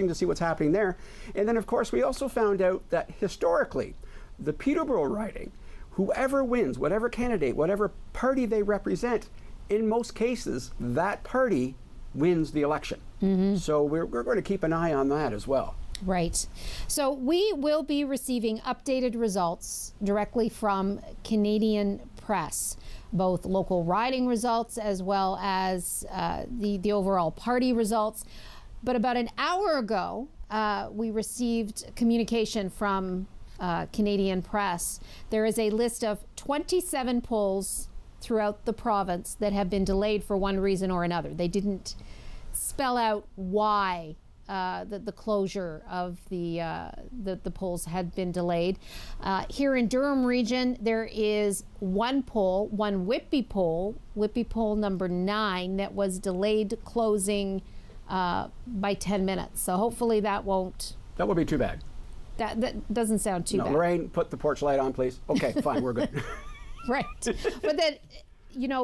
to see what's happening there. And then, of course, we also found out that historically, the Peterborough riding, whoever wins, whatever candidate, whatever party they represent, in most cases, that party wins the election. So we're going to keep an eye on that as well. Right. So we will be receiving updated results directly from Canadian Press, both local riding results as well as the overall party results. But about an hour ago, we received communication from Canadian Press. There is a list of 27 polls throughout the province that have been delayed for one reason or another. They didn't spell out why the closure of the polls had been delayed. Here in Durham Region, there is one poll, one Whitby poll number 9, that was delayed closing by 10 minutes. So hopefully that won't... That would be too bad. That doesn't sound too bad. Lorraine, put the porch light on, please. Okay, fine, we're good. Right. But then,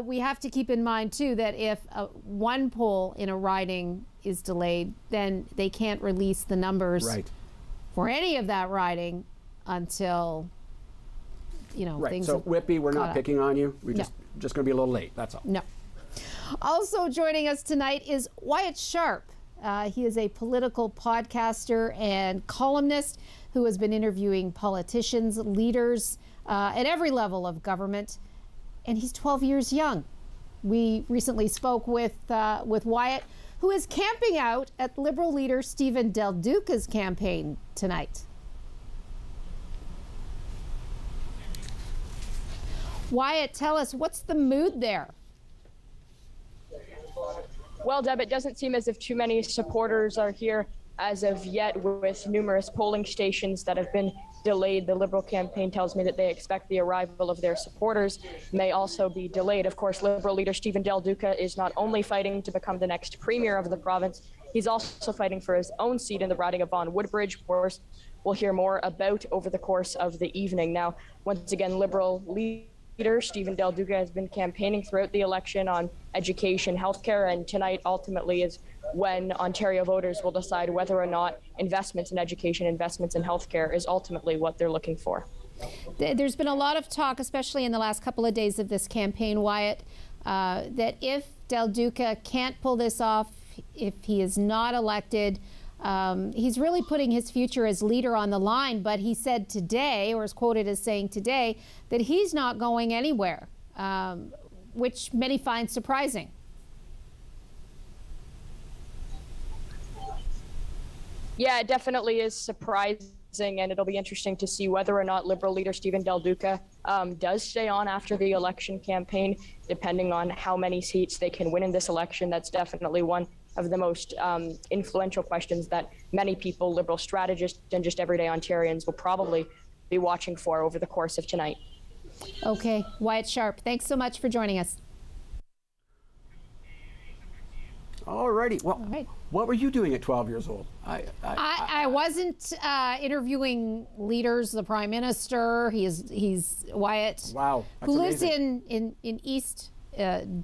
we have to keep in mind, too, that if one poll in a riding is delayed, then they can't release the numbers for any of that riding until, things... So, Whitby, we're not picking on you. We're just going to be a little late, that's all. No. Also joining us tonight is Wyatt Sharp. He is a political podcaster and columnist who has been interviewing politicians, leaders at every level of government, and he's 12 years young. We recently spoke with Wyatt, who is camping out at Liberal leader Stephen Del Duca's campaign tonight. Wyatt, tell us, what's the mood there? Well, Deb, it doesn't seem as if too many supporters are here as of yet, with numerous polling stations that have been delayed. The Liberal campaign tells me that they expect the arrival of their supporters may also be delayed. Of course, Liberal leader Stephen Del Duca is not only fighting to become the next premier of the province, he's also fighting for his own seat in the riding of Vaughan Woodbridge. Of course, we'll hear more about over the course of the evening. Now, once again, Liberal leader Stephen Del Duca has been campaigning throughout the election on education, healthcare, and tonight ultimately is when Ontario voters will decide whether or not investments in education, investments in healthcare is ultimately what they're looking for. There's been a lot of talk, especially in the last couple of days of this campaign, Wyatt, that if Del Duca can't pull this off, if he is not elected, he's really putting his future as leader on the line. But he said today, or is quoted as saying today, that he's not going anywhere, which many find surprising. Yeah, it definitely is surprising, and it'll be interesting to see whether or not Liberal leader Stephen Del Duca does stay on after the election campaign, depending on how many seats they can win in this election. That's definitely one of the most influential questions that many people, Liberal strategists and just everyday Ontarians, will probably be watching for over the course of tonight. Okay, Wyatt Sharp, thanks so much for joining us. Alrighty. Well, what were you doing at 12 years old? I wasn't interviewing leaders. The Prime Minister. He's Wyatt. Wow. That's who amazing. lives in East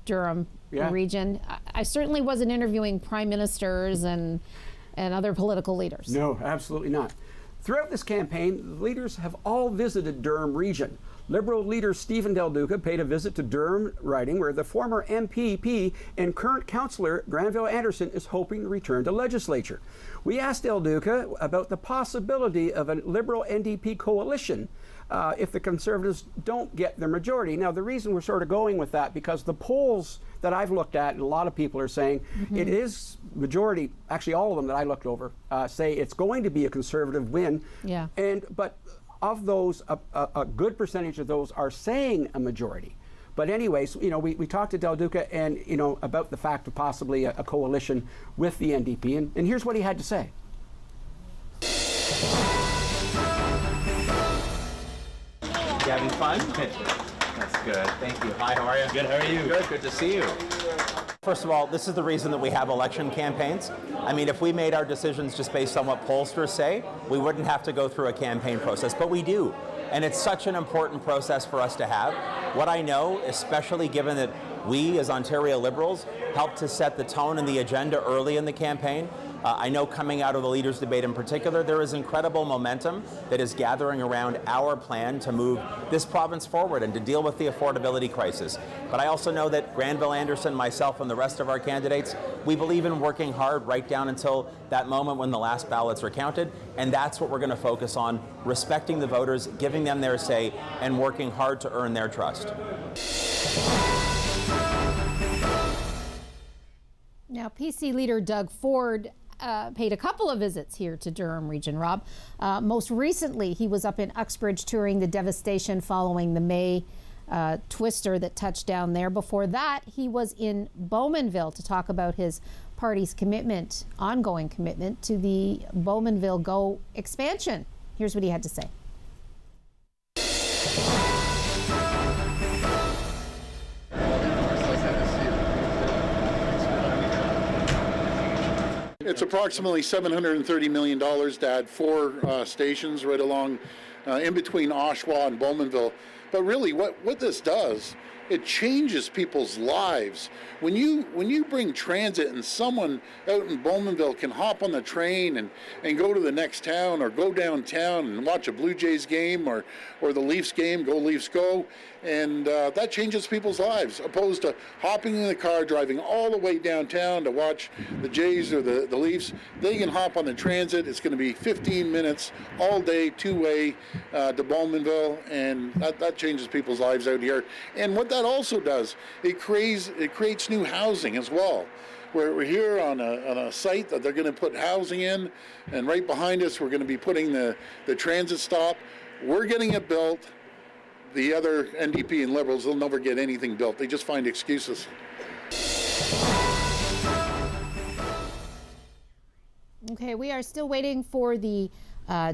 Durham region. I certainly wasn't interviewing prime ministers and other political leaders. No, absolutely not. Throughout this campaign, the leaders have all visited Durham Region. Liberal leader Stephen Del Duca paid a visit to Durham riding, where the former MPP and current councillor Granville Anderson is hoping to return to legislature. We asked Del Duca about the possibility of a Liberal NDP coalition if the Conservatives don't get their majority. Now, the reason we're sort of going with that, because the polls that I've looked at, and a lot of people are saying it is majority, actually all of them that I looked over, say it's going to be a Conservative win. Yeah. But of those, a good percentage of those are saying a majority. But anyways, we talked to Del Duca and, about the fact of possibly a coalition with the NDP. And here's what he had to say. You having fun? That's good. Thank you. Hi, how are you? Good, how are you? Good, good to see you. First of all, this is the reason that we have election campaigns. I mean, if we made our decisions just based on what pollsters say, we wouldn't have to go through a campaign process, but we do. And it's such an important process for us to have. What I know, especially given that we as Ontario Liberals helped to set the tone and the agenda early in the campaign, I know coming out of the leaders' debate in particular, there is incredible momentum that is gathering around our plan to move this province forward and to deal with the affordability crisis. But I also know that Granville Anderson, myself, and the rest of our candidates, we believe in working hard right down until that moment when the last ballots are counted, and that's what we're going to focus on, respecting the voters, giving them their say, and working hard to earn their trust. Now, PC leader Doug Ford paid a couple of visits here to Durham Region, Rob. Most recently, he was up in Uxbridge touring the devastation following the May twister that touched down there. Before that, he was in Bowmanville to talk about his party's commitment, ongoing commitment to the Bowmanville Go expansion. Here's what he had to say. It's approximately $730 million to add 4 stations right along in between Oshawa and Bowmanville. But really what this does, it changes people's lives. When you bring transit and someone out in Bowmanville can hop on the train and go to the next town or go downtown and watch a Blue Jays game or the Leafs game, go Leafs go, and that changes people's lives, opposed to hopping in the car, driving all the way downtown to watch the Jays or the Leafs. They can hop on the transit. It's going to be 15 minutes all day, two-way to Bowmanville, and that changes people's lives out here. And what that also does, it creates new housing as well. We're here on a site that they're going to put housing in, and right behind us we're going to be putting the transit stop. We're getting it built. The other NDP and Liberals, they'll never get anything built. They just find excuses. Okay, we are still waiting for the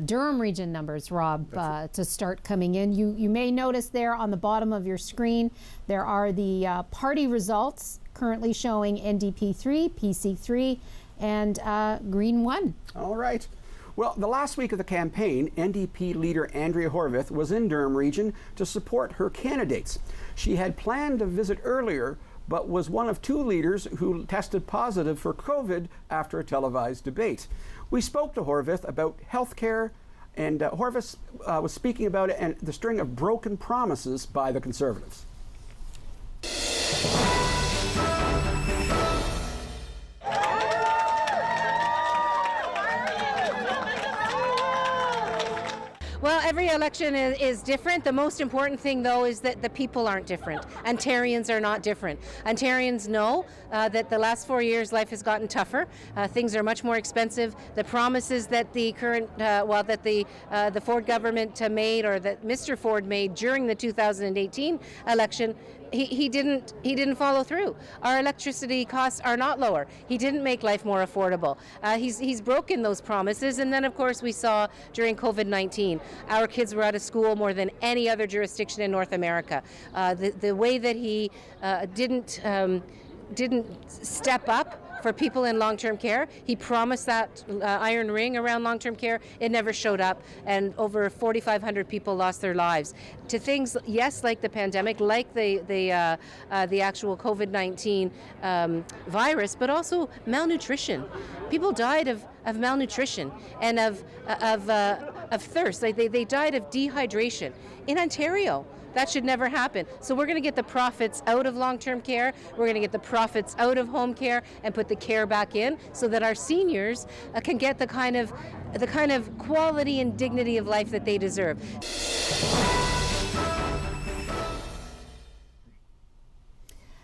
Durham Region numbers, Rob, to start coming in. You may notice there on the bottom of your screen, there are the party results currently showing NDP 3, PC 3, and Green 1. All right. Well, the last week of the campaign, NDP leader Andrea Horwath was in Durham Region to support her candidates. She had planned to visit earlier, but was one of 2 leaders who tested positive for COVID after a televised debate. We spoke to Horwath about health care, and Horwath was speaking about it and the string of broken promises by the Conservatives. Well, every election is different. The most important thing, though, is that the people aren't different. Ontarians are not different. Ontarians know that the last 4 years life has gotten tougher. Things are much more expensive. The promises that the current, the Ford government made, or that Mr. Ford made during the 2018 election, he didn't follow through. Our electricity costs are not lower. He didn't make life more affordable. He's broken those promises, and then of course we saw during COVID-19, our kids were out of school more than any other jurisdiction in North America. The way that he didn't step up for people in long-term care. He promised that iron ring around long-term care. It never showed up, and over 4,500 people lost their lives to things, yes, like the pandemic, like the actual COVID-19 virus, but also malnutrition. People died of malnutrition and of thirst. They died of dehydration in Ontario. That should never happen. So we're going to get the profits out of long-term care. We're going to get the profits out of home care and put the care back in, so that our seniors can get the kind of quality and dignity of life that they deserve.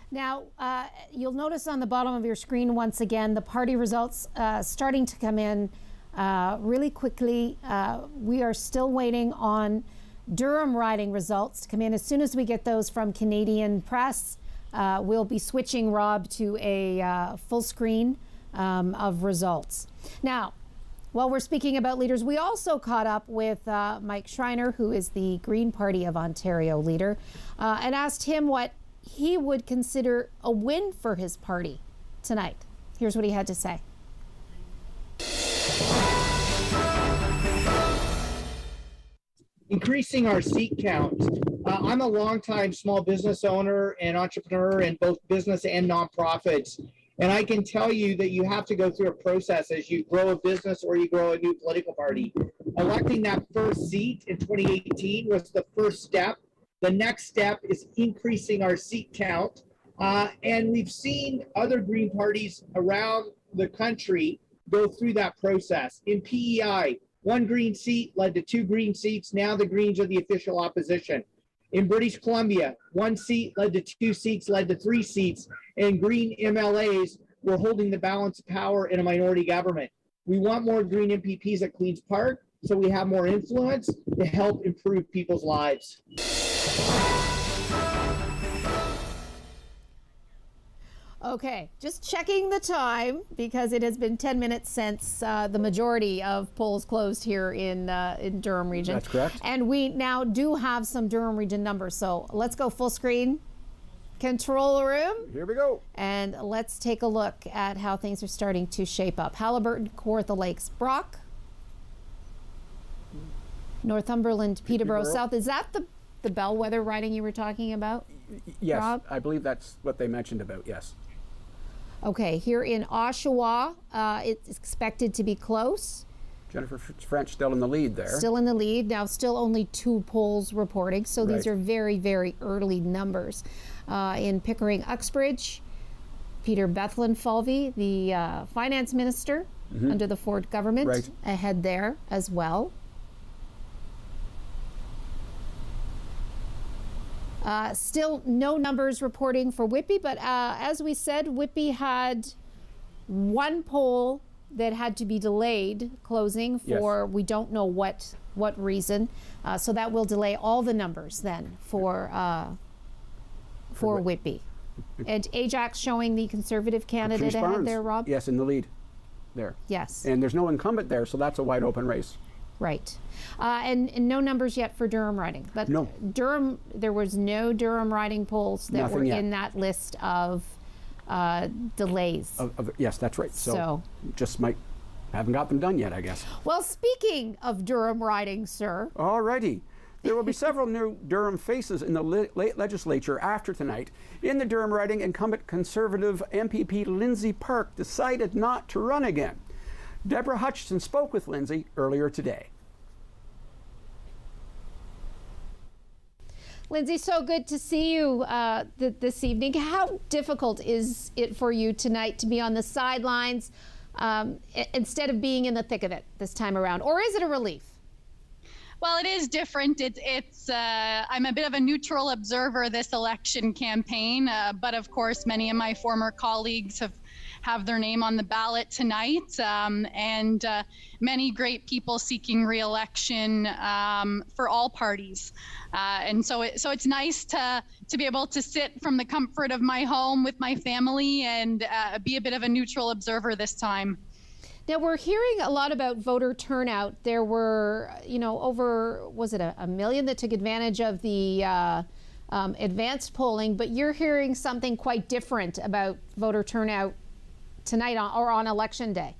Now, you'll notice on the bottom of your screen once again the party results starting to come in really quickly. We are still waiting on Durham riding results to come in. As soon as we get those from Canadian Press, we'll be switching, Rob, to a full screen of results. Now, while we're speaking about leaders, we also caught up with Mike Schreiner, who is the Green Party of Ontario leader, and asked him what he would consider a win for his party tonight. Here's what he had to say. Increasing our seat count. I'm a longtime small business owner and entrepreneur in both business and nonprofits. And I can tell you that you have to go through a process as you grow a business or you grow a new political party. Electing that first seat in 2018 was the first step. The next step is increasing our seat count. And we've seen other Green parties around the country go through that process. In PEI, one Green seat led to 2 Green seats. Now the Greens are the official opposition. In British Columbia, 1 seat led to 2 seats, led to 3 seats, and Green MLAs were holding the balance of power in a minority government. We want more Green MPPs at Queen's Park so we have more influence to help improve people's lives. Okay, just checking the time because it has been 10 minutes since the majority of polls closed here in Durham Region. That's correct. And we now do have some Durham Region numbers. So let's go full screen control room. Here we go. And let's take a look at how things are starting to shape up. Halliburton, Kawartha Lakes, Brock, Northumberland, Peterborough South. Is that the bellwether riding you were talking about? Yes, Rob? I believe that's what they mentioned about, yes. Okay, here in Oshawa, it's expected to be close. Jennifer French still in the lead there. Still in the lead. Now, still only 2 polls reporting, so these Right. are very, very early numbers. In Pickering, Uxbridge, Peter Bethlen Falvey, the finance minister under the Ford government, Right. ahead there as well. Still no numbers reporting for Whitby, but as we said, Whitby had 1 poll that had to be delayed closing for we don't know what reason. So that will delay all the numbers then for Whitby. And Ajax showing the Conservative candidate Patrice ahead Barnes, there, Rob? yes, in the lead there. Yes. And there's no incumbent there, so that's a wide open race. Right. And no numbers yet for Durham riding. But No. Durham, there was no Durham riding polls that Nothing were yet. in that list of delays. Yes, that's right. So- just haven't got them done yet, I guess. Well, speaking of Durham riding, sir. Alrighty. There will be several new Durham faces in the late legislature after tonight. In the Durham riding, incumbent Conservative MPP Lindsay Park decided not to run again. Debra Hutchison spoke with Lindsay earlier today. Lindsay, so good to see you this evening. How difficult is it for you tonight to be on the sidelines instead of being in the thick of it this time around? Or is it a relief? Well, it is different. I'm a bit of a neutral observer this election campaign, but of course, many of my former colleagues have their name on the ballot tonight, and many great people seeking re-election for all parties. And so it's nice to be able to sit from the comfort of my home with my family and be a bit of a neutral observer this time. Now, we're hearing a lot about voter turnout. There were, over, was it a million that took advantage of the advanced polling, but you're hearing something quite different about voter turnout tonight or on election day.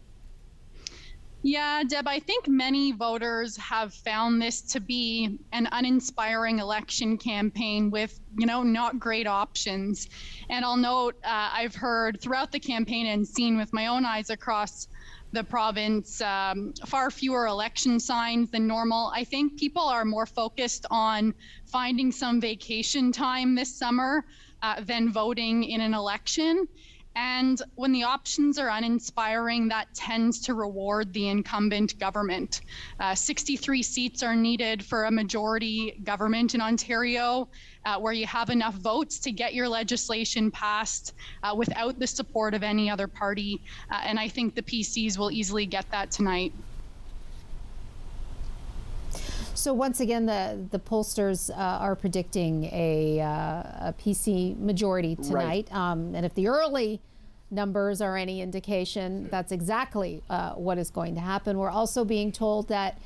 Yeah, Deb, I think many voters have found this to be an uninspiring election campaign with, not great options. And I'll note, I've heard throughout the campaign and seen with my own eyes across the province, far fewer election signs than normal. I think people are more focused on finding some vacation time this summer than voting in an election. And when the options are uninspiring, that tends to reward the incumbent government. 63 seats are needed for a majority government in Ontario, where you have enough votes to get your legislation passed without the support of any other party. And I think the PCs will easily get that tonight. So once again, the pollsters are predicting a PC majority tonight. Right. And if the early numbers are any indication, that's exactly what is going to happen. We're also being told that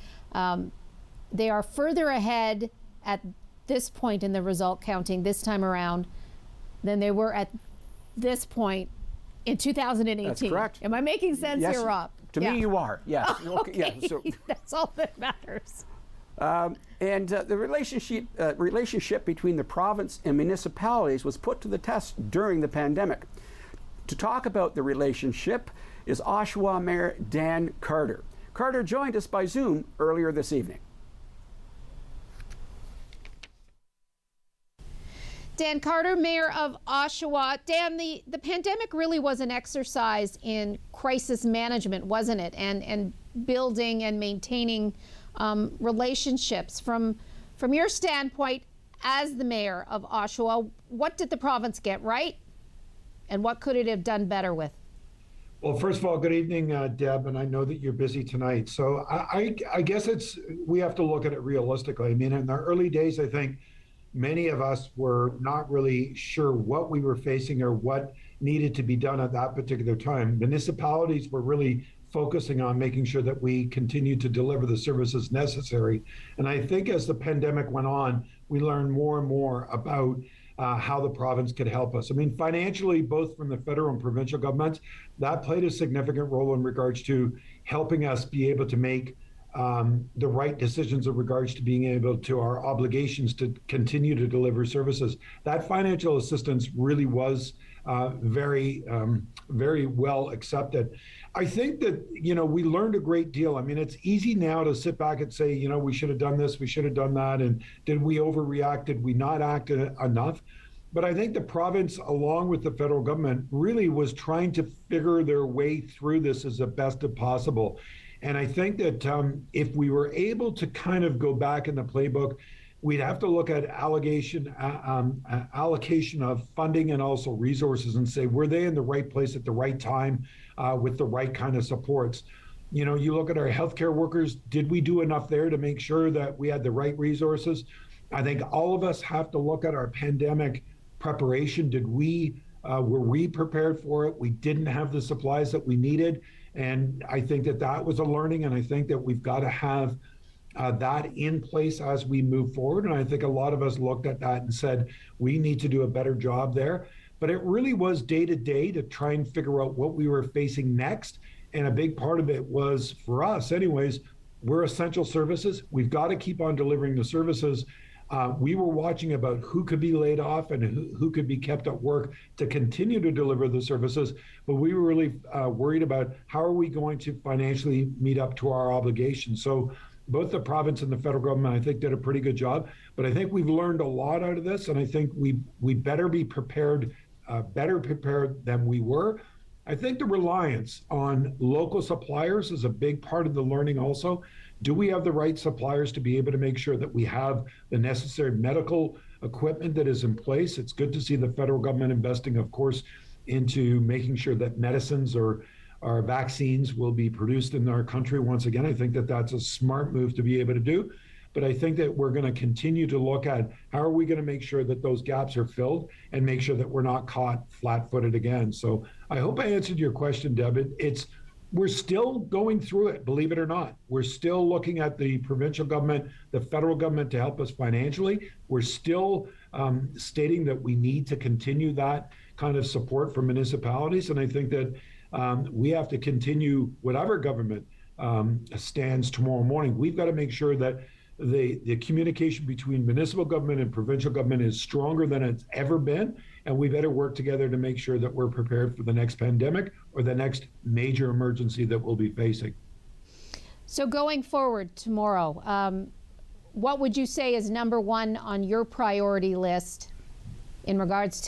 they are further ahead at this point in the result counting this time around than they were at this point in 2018. That's correct. Am I making sense Yes, here, Rob? to me you are, yes. Okay. Yeah, so, That's all that matters. and the relationship between the province and municipalities was put to the test during the pandemic. To talk about the relationship is Oshawa Mayor Dan Carter. Carter joined us by Zoom earlier this evening. Dan Carter, Mayor of Oshawa. Dan, the pandemic really was an exercise in crisis management, wasn't it? And building and maintaining relationships. From your standpoint as the Mayor of Oshawa, what did the province get right? And what could it have done better with? Well, first of all, good evening, Deb, and I know that you're busy tonight. So I guess we have to look at it realistically. I mean, in the early days, I think many of us were not really sure what we were facing or what needed to be done at that particular time. Municipalities were really focusing on making sure that we continued to deliver the services necessary. And I think as the pandemic went on, we learned more and more about how the province could help us. I mean, financially, both from the federal and provincial governments, that played a significant role in regards to helping us be able to make the right decisions in regards to being able to our obligations to continue to deliver services. That financial assistance really was very well accepted. I think that, we learned a great deal. I mean, it's easy now to sit back and say, we should have done this, we should have done that, and did we overreact, did we not act enough? But I think the province, along with the federal government, really was trying to figure their way through this as the best as possible. And I think that if we were able to kind of go back in the playbook, we'd have to look at allocation of funding and also resources and say, were they in the right place at the right time with the right kind of supports? You look at our healthcare workers, did we do enough there to make sure that we had the right resources? I think all of us have to look at our pandemic preparation. Were we prepared for it? We didn't have the supplies that we needed. And I think that was a learning. And I think that we've got to have that in place as we move forward. And I think a lot of us looked at that and said, we need to do a better job there. But it really was day to day to try and figure out what we were facing next. And a big part of it was, for us anyways, we're essential services. We've got to keep on delivering the services. We were watching about who could be laid off and who could be kept at work to continue to deliver the services. But we were really worried about how are we going to financially meet up to our obligations. So both the province and the federal government, I think, did a pretty good job. But I think we've learned a lot out of this. And I think we better be prepared, better prepared than we were. I think the reliance on local suppliers is a big part of the learning also. Do we have the right suppliers to be able to make sure that we have the necessary medical equipment that is in place? It's good to see the federal government investing, of course, into making sure that medicines or vaccines will be produced in our country once again. I think that that's a smart move to be able to do. But I think that we're going to continue to look at how are we going to make sure that those gaps are filled and make sure that we're not caught flat-footed again. So I hope I answered your question, Deb. We're still going through it, believe it or not. We're still looking at the provincial government, the federal government to help us financially. We're still stating that we need to continue that kind of support for municipalities. And I think that we have to continue whatever government stands tomorrow morning. We've got to make sure that the communication between municipal government and provincial government is stronger than it's ever been, and we better work together to make sure that we're prepared for the next pandemic or the next major emergency that we'll be facing. So going forward tomorrow, what would you say is number one on your priority list in regards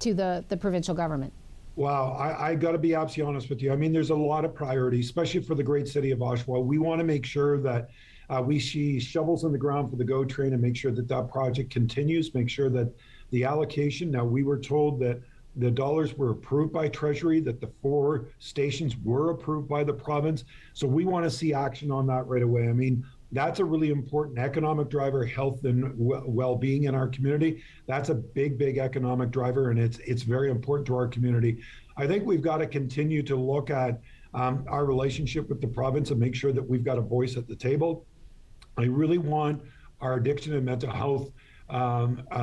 to the provincial government? Wow, I got to be absolutely honest with you. I mean, there's a lot of priorities, especially for the great city of Oshawa. We want to make sure that we see shovels in the ground for the GO train and make sure that that project continues, make sure that the allocation, now we were told that the dollars were approved by Treasury, that the 4 stations were approved by the province. So we want to see action on that right away. I mean, that's a really important economic driver, health and well-being in our community. That's a big, big economic driver, and it's very important to our community. I think we've got to continue to look at our relationship with the province and make sure that we've got a voice at the table. I really want our addiction and mental health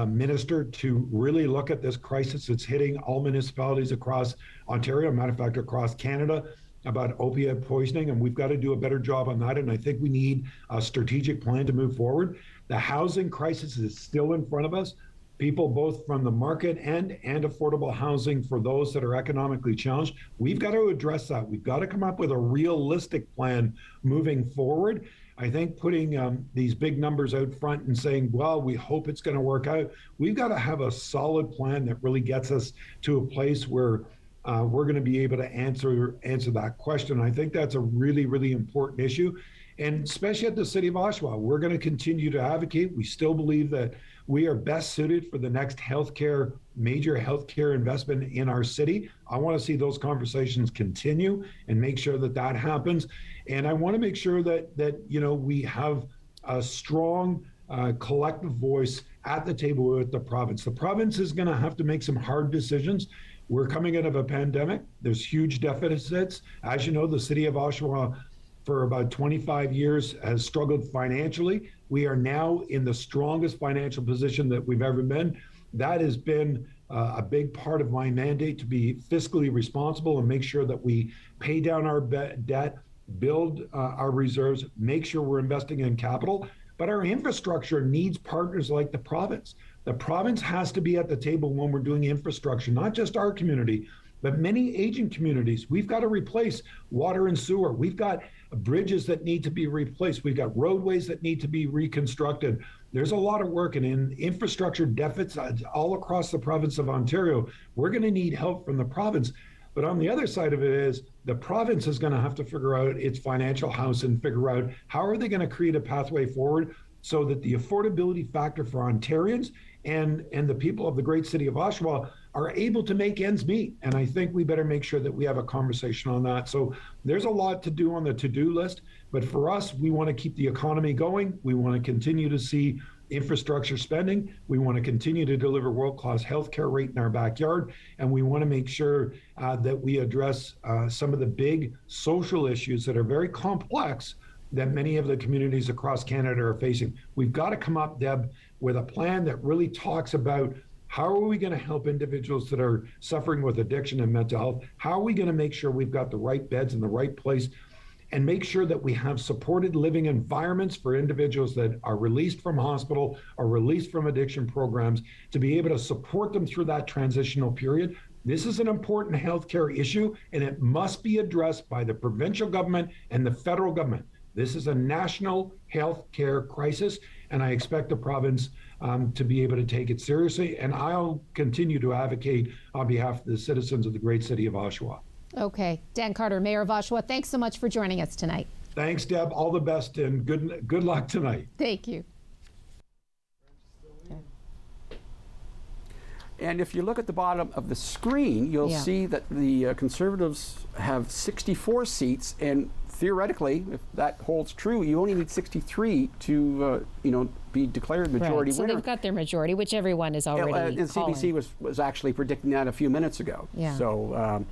minister to really look at this crisis that's hitting all municipalities across Ontario, matter of fact, across Canada, about opiate poisoning, and we've got to do a better job on that. And I think we need a strategic plan to move forward. The housing crisis is still in front of us. people both from the market and affordable housing for those that are economically challenged. We've got to address that. We've got to come up with a realistic plan moving forward. I think putting these big numbers out front and saying, well, we hope it's going to work out, we've got to have a solid plan that really gets us to a place where we're going to be able to answer that question. I think that's a really, really important issue. And especially at the City of Oshawa, we're going to continue to advocate. We still believe that we are best suited for the next major healthcare investment in our city. I want to see those conversations continue and make sure that that happens. And I want to make sure that we have a strong collective voice at the table with the province. The province is going to have to make some hard decisions. We're coming out of a pandemic. There's huge deficits. As you know, the City of Oshawa for about 25 years has struggled financially. We are now in the strongest financial position that we've ever been. That has been a big part of my mandate, to be fiscally responsible and make sure that we pay down our debt, build our reserves, make sure we're investing in capital. But our infrastructure needs partners like the province. The province has to be at the table when we're doing infrastructure, not just our community, but many aging communities. We've got to replace water and sewer. We've got bridges that need to be replaced. We've got roadways that need to be reconstructed. There's a lot of work, and in infrastructure deficits all across the province of Ontario, we're going to need help from the province. But on the other side of it is the province is going to have to figure out its financial house and figure out how are they going to create a pathway forward so that the affordability factor for Ontarians and the people of the great city of Oshawa are able to make ends meet. And I think we better make sure that we have a conversation on that. So there's a lot to do on the to-do list, but for us, we want to keep the economy going. We want to continue to see infrastructure spending. We want to continue to deliver world-class healthcare right in our backyard. And we want to make sure that we address some of the big social issues that are very complex that many of the communities across Canada are facing. We've got to come up, Deb, with a plan that really talks about how are we going to help individuals that are suffering with addiction and mental health? How are we going to make sure we've got the right beds in the right place and make sure that we have supported living environments for individuals that are released from hospital or released from addiction programs to be able to support them through that transitional period? This is an important healthcare issue, and it must be addressed by the provincial government and the federal government. This is a national health care crisis, and I expect the province to be able to take it seriously. And I'll continue to advocate on behalf of the citizens of the great city of Oshawa. Okay. Dan Carter, Mayor of Oshawa, thanks so much for joining us tonight. Thanks, Deb. All the best and good luck tonight. Thank you. And if you look at the bottom of the screen, you'll see that the Conservatives have 64 seats, and theoretically, if that holds true, you only need 63 to, be declared majority winner. So they've got their majority, which everyone is already and calling. CBC was actually predicting that a few minutes ago. Yeah. So,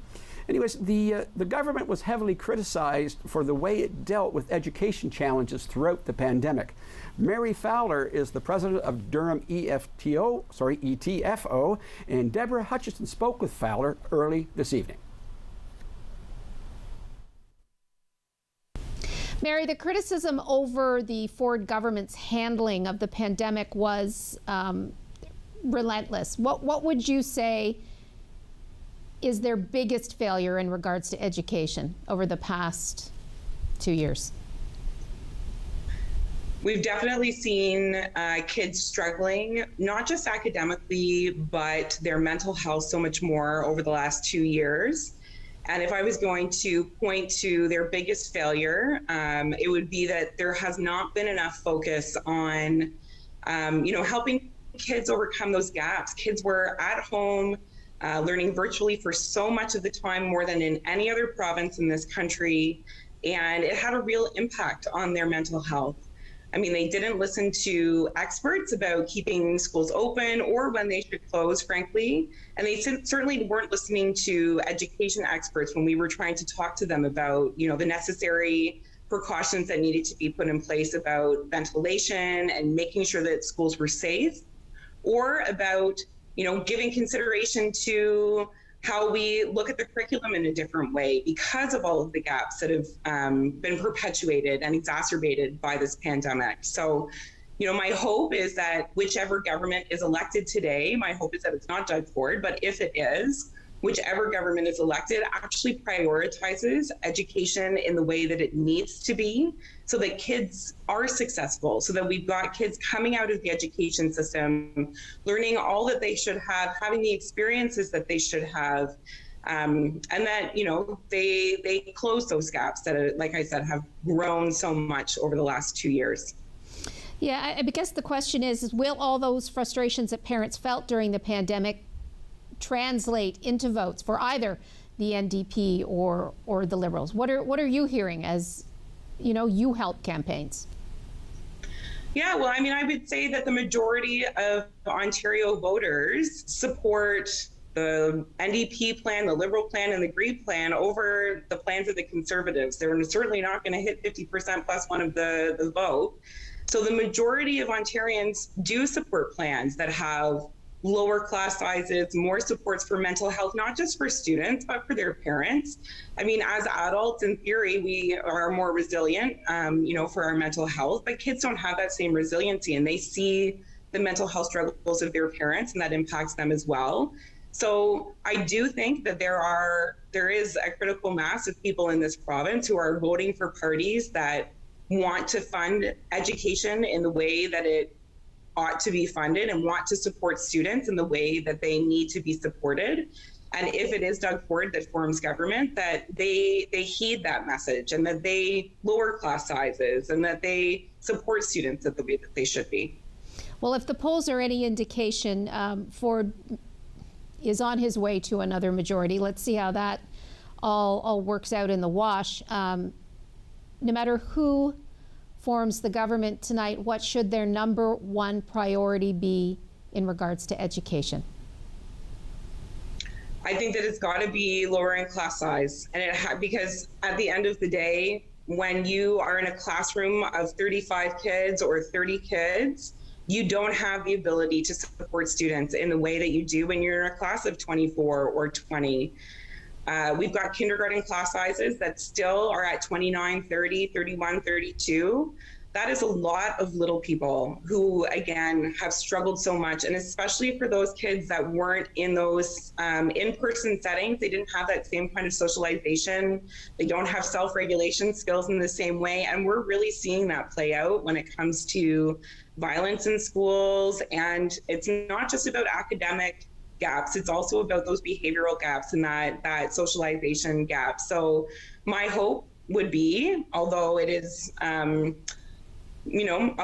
anyways, the government was heavily criticized for the way it dealt with education challenges throughout the pandemic. Mary Fowler is the president of Durham ETFO, and Debra Hutchison spoke with Fowler early this evening. Mary, the criticism over the Ford government's handling of the pandemic was relentless. What would you say is their biggest failure in regards to education over the past 2 years? We've definitely seen kids struggling, not just academically, but their mental health so much more over the last 2 years. And if I was going to point to their biggest failure, it would be that there has not been enough focus on, helping kids overcome those gaps. Kids were at home, learning virtually for so much of the time, more than in any other province in this country. And it had a real impact on their mental health. I mean, they didn't listen to experts about keeping schools open or when they should close, frankly. And they certainly weren't listening to education experts when we were trying to talk to them about, the necessary precautions that needed to be put in place about ventilation and making sure that schools were safe, or about, giving consideration to how we look at the curriculum in a different way because of all of the gaps that have been perpetuated and exacerbated by this pandemic. So, My hope is that whichever government is elected today, my hope is that it's not Doug Ford, but if it is, whichever government is elected actually prioritizes education in the way that it needs to be so that kids are successful, so that we've got kids coming out of the education system, learning all that they should have, having the experiences that they should have, and that, they close those gaps that, like I said, have grown so much over the last 2 years. Yeah, I guess the question is will all those frustrations that parents felt during the pandemic translate into votes for either the NDP or the Liberals? What are you hearing as you help campaigns? Yeah, well, I would say that the majority of Ontario voters support the NDP plan, the Liberal plan, and the Green plan over the plans of the Conservatives. They're certainly not going to hit 50% plus one of the vote. So the majority of Ontarians do support plans that have lower class sizes, more supports for mental health, not just for students, but for their parents. As adults, in theory, we are more resilient, for our mental health, but kids don't have that same resiliency, and they see the mental health struggles of their parents, and that impacts them as well. So I do think that there is a critical mass of people in this province who are voting for parties that want to fund education in the way that it ought to be funded and want to support students in the way that they need to be supported. And if it is Doug Ford that forms government, that they heed that message and that they lower class sizes and that they support students in the way that they should be. Well, if the polls are any indication, Ford is on his way to another majority. Let's see how that all works out in the wash. No matter who forms the government tonight, what should their number one priority be in regards to education? I think that it's got to be lowering class size, and because at the end of the day, when you are in a classroom of 35 kids or 30 kids, you don't have the ability to support students in the way that you do when you're in a class of 24 or 20. We've got kindergarten class sizes that still are at 29, 30, 31, 32. That is a lot of little people who, again, have struggled so much. And especially for those kids that weren't in those in-person settings, they didn't have that same kind of socialization. They don't have self-regulation skills in the same way. And we're really seeing that play out when it comes to violence in schools. And it's not just about academic gaps, it's also about those behavioral gaps and that socialization gap. So my hope would be, although it is a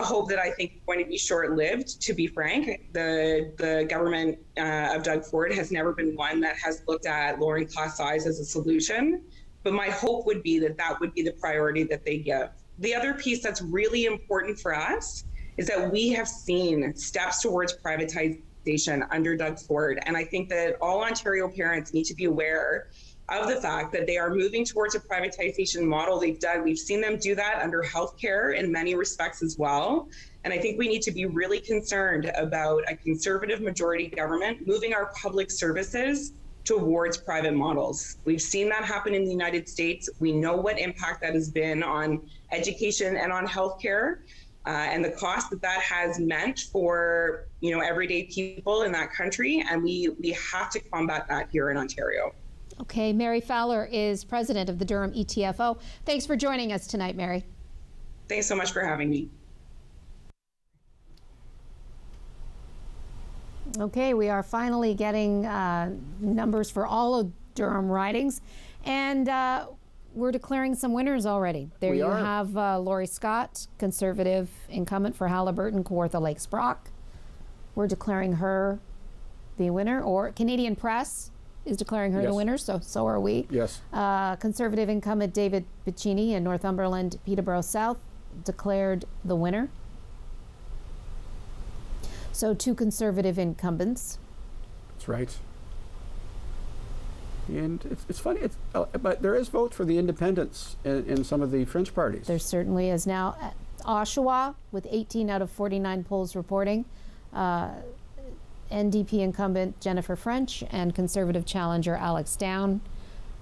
hope that I think is going to be short-lived, to be frank, the government of Doug Ford has never been one that has looked at lowering class size as a solution. But my hope would be that would be the priority that they give. The other piece that's really important for us is that we have seen steps towards privatization under Doug Ford. And I think that all Ontario parents need to be aware of the fact that they are moving towards a privatization model. We've seen them do that under healthcare in many respects as well. And I think we need to be really concerned about a Conservative majority government moving our public services towards private models. We've seen that happen in the United States. We know what impact that has been on education and on healthcare. And the cost that has meant for everyday people in that country, and we have to combat that here in Ontario. Okay, Mary Fowler is president of the Durham ETFO. Thanks for joining us tonight, Mary. Thanks so much for having me. Okay, we are finally getting numbers for all of Durham ridings, and we're declaring some winners already. There you have Laurie Scott, Conservative incumbent for Haliburton, Kawartha Lakes Brock. We're declaring her the winner, or Canadian Press is declaring her the winner, so are we. Yes. Conservative incumbent David Piccini in Northumberland, Peterborough South declared the winner. So 2 Conservative incumbents. That's right. And it's funny, but there is votes for the independents in some of the fringe parties. There certainly is. Now, Oshawa, with 18 out of 49 polls reporting, NDP incumbent Jennifer French and Conservative challenger Alex Down.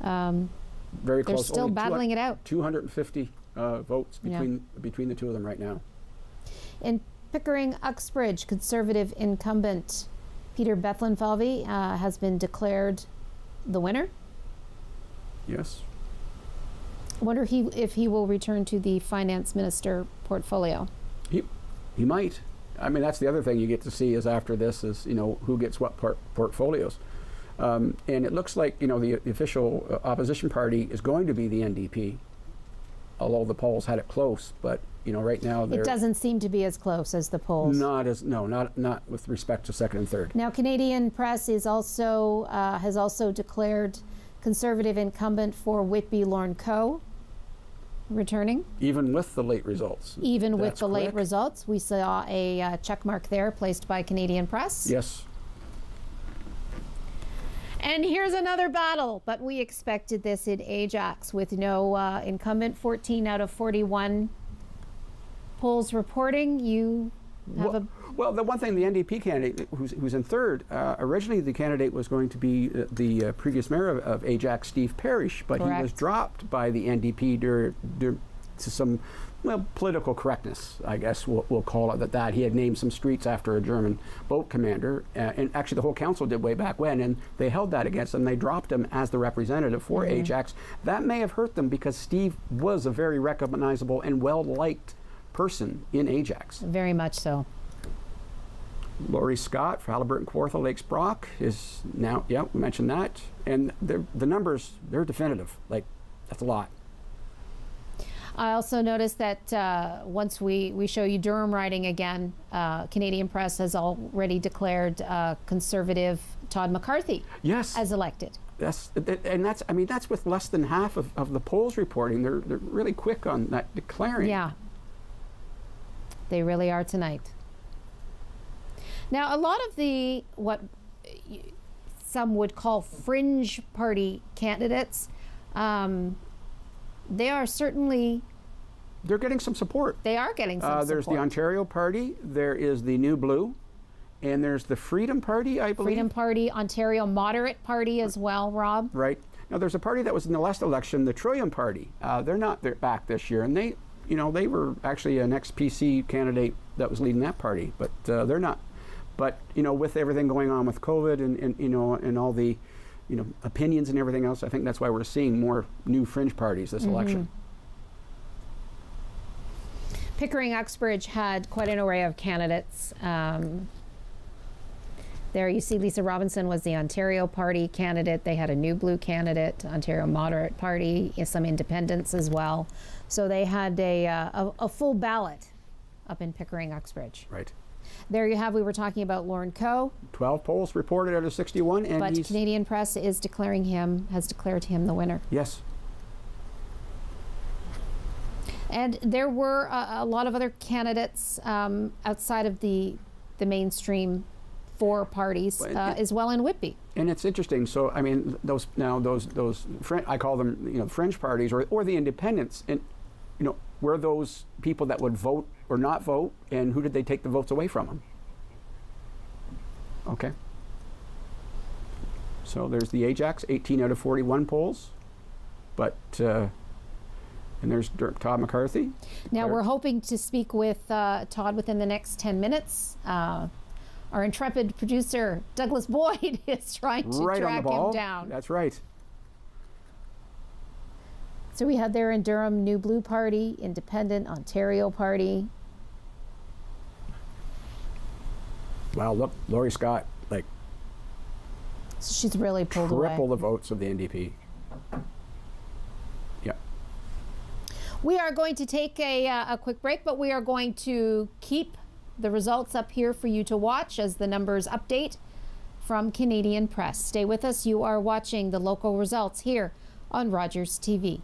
Very close. They're still battling it out. 250 votes between the two of them right now. In Pickering Uxbridge Conservative incumbent Peter Bethlenfalvy has been declared the winner. Yes. I wonder if he will return to the finance minister portfolio. He might. I mean, that's the other thing you get to see is after this is, who gets what portfolios. And it looks like, the official opposition party is going to be the NDP, although the polls had it close. But, right now it doesn't seem to be as close as the polls. Not with respect to second and third. Now, Canadian Press is also has also declared Conservative incumbent for Whitby Lorne Coe returning. Even with the late results. Even with That's the late correct. results, we saw a check mark there placed by Canadian Press. Yes. And here's another battle, but we expected this in Ajax with no incumbent. 14 out of 41 polls reporting. You have Well, the one thing, the NDP candidate who's in third, originally the candidate was going to be the previous mayor of Ajax, Steve Parrish, but he was dropped by the NDP due to some, political correctness, I guess we'll call it that. He had named some streets after a German boat commander, and actually the whole council did way back when, and they held that against him. They dropped him as the representative for Ajax. That may have hurt them because Steve was a very recognizable and well-liked person in Ajax. very much so. Laurie Scott for Halliburton, Kawartha, Lakes Brock is now, we mentioned that. And the numbers, they're definitive. That's a lot. I also noticed that once we show you Durham riding again, Canadian Press has already declared Conservative Todd McCarthy as elected. That's with less than half of the polls reporting. They're really quick on that declaring. Yeah, they really are tonight. Now, a lot of the what some would call fringe party candidates, they are certainly. They're getting some support. They are getting some There's support. the Ontario Party, there is the New Blue, and there's the Freedom Party, I believe. Freedom Party, Ontario Moderate Party as well, Rob. Right. Now, there's a party that was in the last election, the Trillium Party. They're not back this year, and they were actually an ex-PC candidate that was leading that party, but they're not. But, with everything going on with COVID and all the, opinions and everything else, I think that's why we're seeing more new fringe parties this election. Pickering Uxbridge had quite an array of candidates. There you see Lisa Robinson was the Ontario Party candidate. They had a New Blue candidate, Ontario Moderate Party, some independents as well. So they had a full ballot up in Pickering Uxbridge. Right. There you have, we were talking about Lorne Coe. 12 polls reported out of 61, and But Canadian Press has declared him the winner. Yes. And there were a lot of other candidates outside of the mainstream four parties as well in Whitby. And it's interesting. So I mean, those I call them fringe parties or the independents, and were those people that would vote or not vote, and who did they take the votes away from them? Okay. So there's the Ajax, 18 out of 41 polls, but and there's Todd McCarthy. Now we're hoping to speak with Todd within the next 10 minutes. Our intrepid producer, Douglas Boyd, is trying to track him down. That's right. So we had there in Durham, New Blue Party, Independent, Ontario Party. Wow, look, Laurie Scott, So she's really pulled away. triple the votes of the NDP. Yeah. We are going to take a quick break, but we are going to keep the results up here for you to watch as the numbers update from Canadian Press. Stay with us. You are watching the local results here on Rogers TV.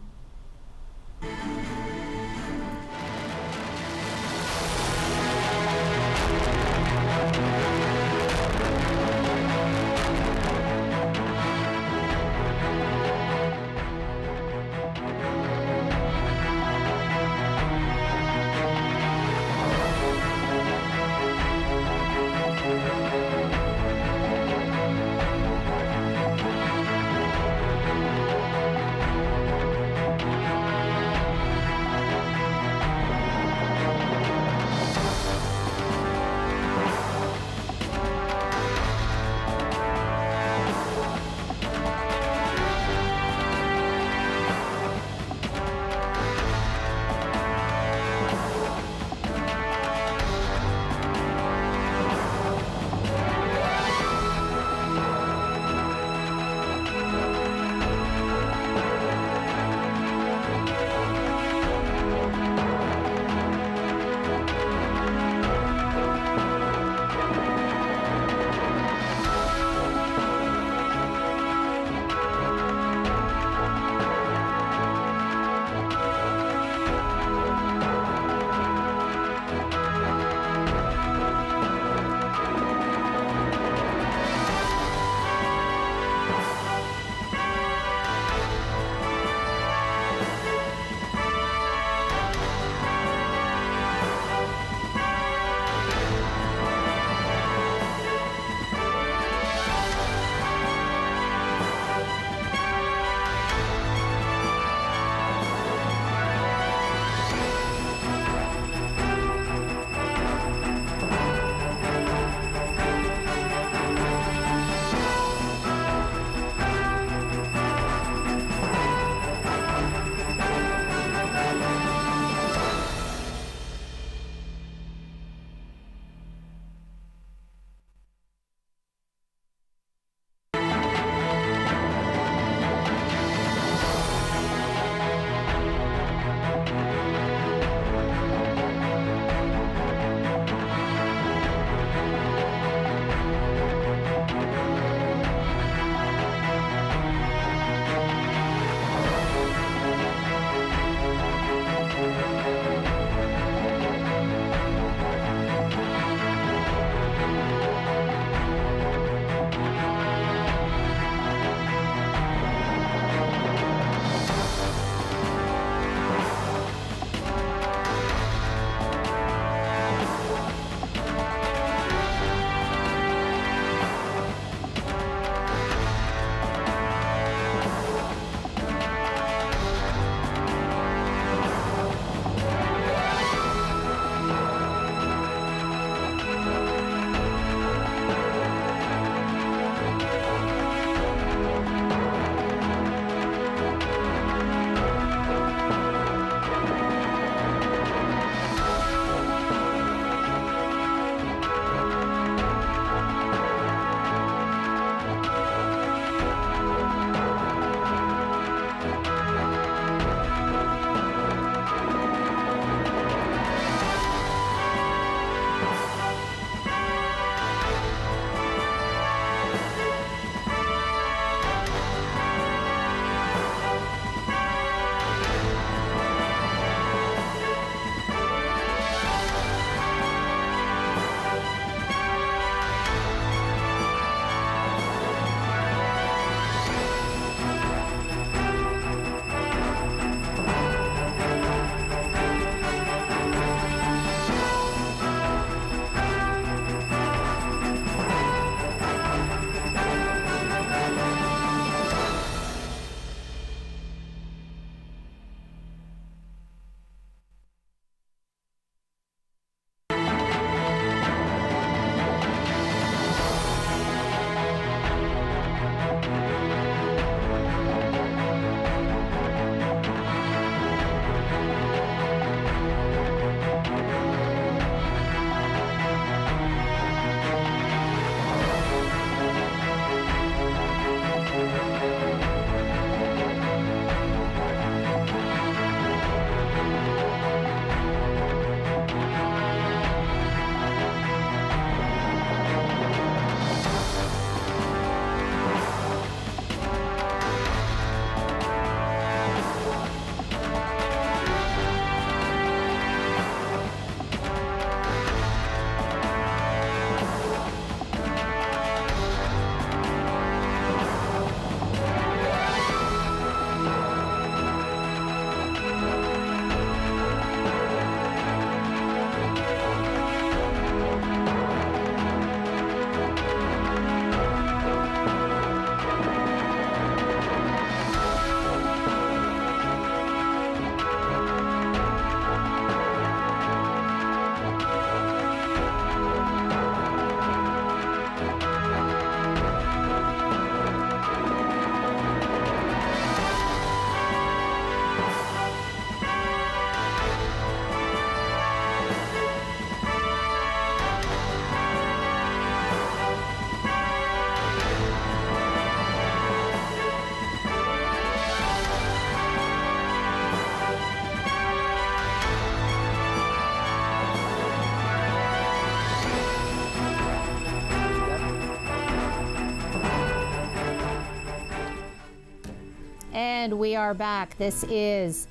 And we are back. This is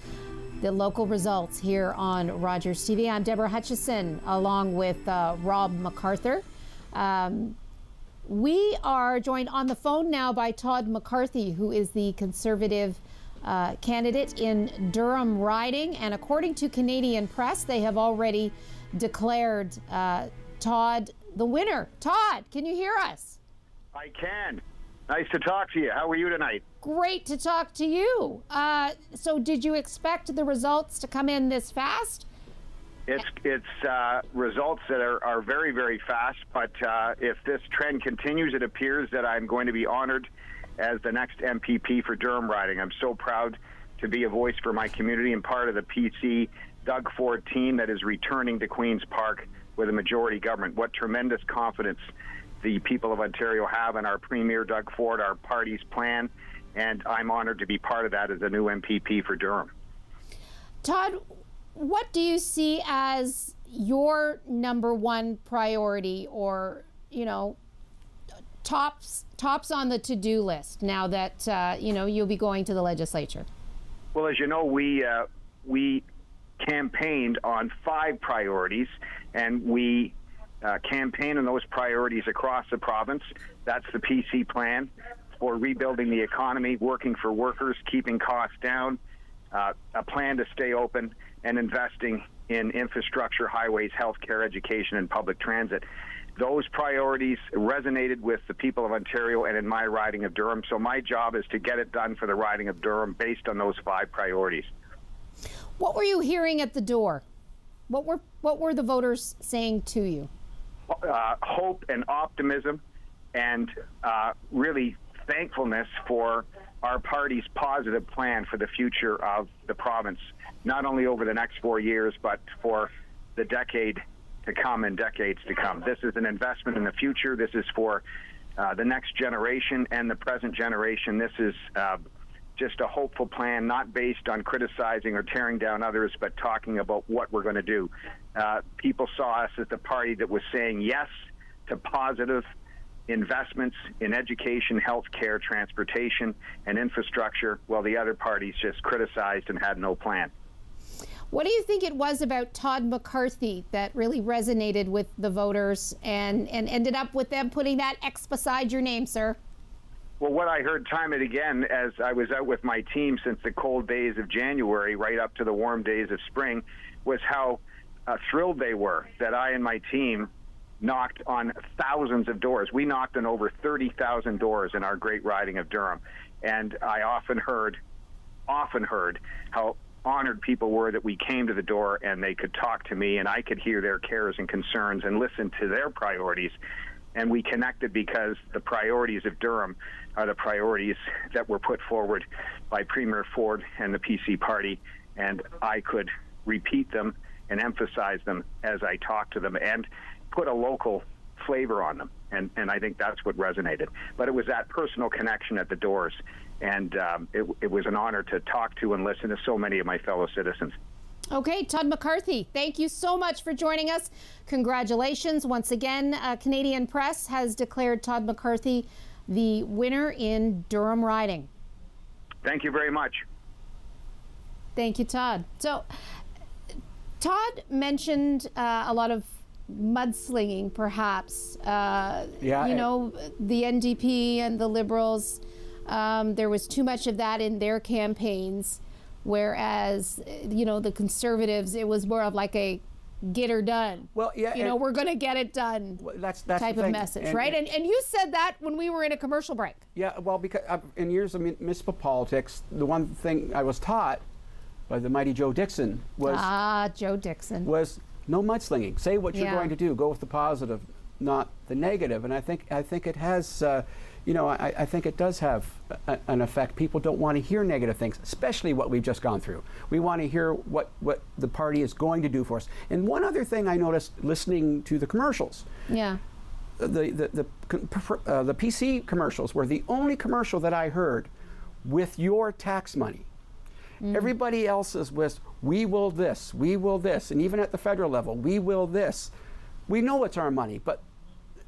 the local results here on Rogers TV. I'm Debra Hutchison along with Rob MacArthur. We are joined on the phone now by Todd McCarthy, who is the Conservative candidate in Durham riding. And according to Canadian press, they have already declared Todd the winner. Todd, can you hear us? I can. Nice to talk to you. How are you tonight? Great to talk to you. So did you expect the results to come in this fast? It's results that are very, very fast, but if this trend continues, it appears that I'm going to be honored as the next MPP for Durham riding. I'm so proud to be a voice for my community and part of the PC Doug Ford team that is returning to Queen's Park with a majority government. What tremendous confidence the people of Ontario have in our Premier Doug Ford, our party's plan, and I'm honored to be part of that as a new MPP for Durham. Todd, what do you see as your number one priority, or, tops on the to-do list now that, you'll be going to the legislature? Well, as you know, we campaigned on 5 priorities, and we campaign on those priorities across the province. That's the PC plan for rebuilding the economy, working for workers, keeping costs down, a plan to stay open, and investing in infrastructure, highways, healthcare, education, and public transit. Those priorities resonated with the people of Ontario and in my riding of Durham. So my job is to get it done for the riding of Durham based on those 5 priorities. What were you hearing at the door? What were the voters saying to you? Hope and optimism, and really thankfulness for our party's positive plan for the future of the province, not only over the next 4 years, but for the decade to come and decades to come. This is an investment in the future. This is for the next generation and the present generation. This is just a hopeful plan, not based on criticizing or tearing down others, but talking about what we're going to do. People saw us as the party that was saying yes to positive investments in education, healthcare, transportation, and infrastructure, while the other parties just criticized and had no plan. What do you think it was about Todd McCarthy that really resonated with the voters and ended up with them putting that X beside your name, sir? Well, what I heard time and again as I was out with my team since the cold days of January right up to the warm days of spring was how thrilled they were that I and my team knocked on thousands of doors. We knocked on over 30,000 doors in our great riding of Durham. And I often heard how honored people were that we came to the door and they could talk to me and I could hear their cares and concerns and listen to their priorities. And we connected because the priorities of Durham are the priorities that were put forward by Premier Ford and the PC party. And I could repeat them and emphasize them as I talked to them and put a local flavor on them. And I think that's what resonated. But it was that personal connection at the doors. And it was an honor to talk to and listen to so many of my fellow citizens. Okay, Todd McCarthy, thank you so much for joining us. Congratulations. Once again, Canadian Press has declared Todd McCarthy the winner in Durham riding. Thank you very much. Thank you, Todd. So, Todd mentioned a lot of mudslinging, perhaps. The NDP and the Liberals, there was too much of that in their campaigns. Whereas, the Conservatives, it was more of like a get her done. Well, yeah. We're going to get it done that's type of message, right? And you said that when we were in a commercial break. Yeah, well, because in years of municipal politics, the one thing I was taught by the mighty Joe Dixon was... Joe Dixon. ...was no mudslinging. Say what you're going to do. Go with the positive, not the negative. And I think it has... I think it does have an effect. People don't want to hear negative things, especially what we've just gone through. We want to hear what the party is going to do for us. And one other thing I noticed listening to the commercials. Yeah. The PC commercials were the only commercial that I heard with your tax money. Everybody else's was, we will this, and even at the federal level, we will this. We know it's our money, but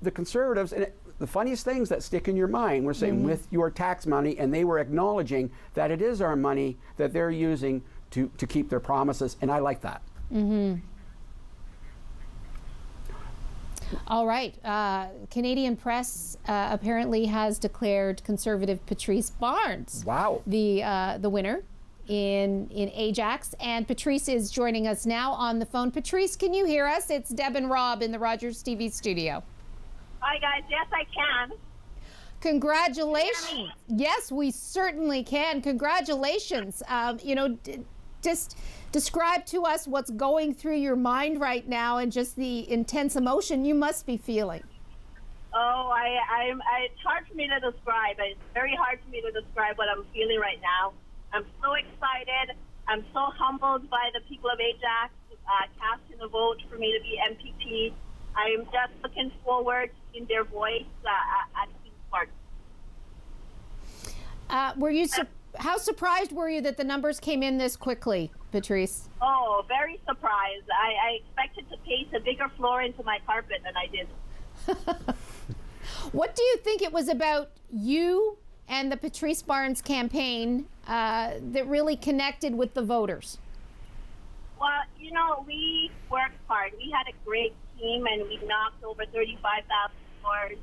the Conservatives, and the funniest things that stick in your mind. We're saying with your tax money, and they were acknowledging that it is our money that they're using to keep their promises, and I like that. All right. Canadian Press apparently has declared Conservative Patrice Barnes the winner in Ajax, and Patrice is joining us now on the phone. Patrice, can you hear us? It's Deb and Rob in the Rogers TV studio. Hi guys, yes I can. Congratulations. Yes, we certainly can. Congratulations. Just describe to us what's going through your mind right now and just the intense emotion you must be feeling. Oh, it's hard for me to describe. It's very hard for me to describe what I'm feeling right now. I'm so excited. I'm so humbled by the people of Ajax casting a vote for me to be MPP. I'm just looking forward to seeing their voice at Queen's Park. How surprised were you that the numbers came in this quickly, Patrice? Oh, very surprised. I expected to paste a bigger floor into my carpet than I did. What do you think it was about you and the Patrice Barnes campaign that really connected with the voters? Well, we worked hard. We had a great team, and we knocked over 35,000 doors.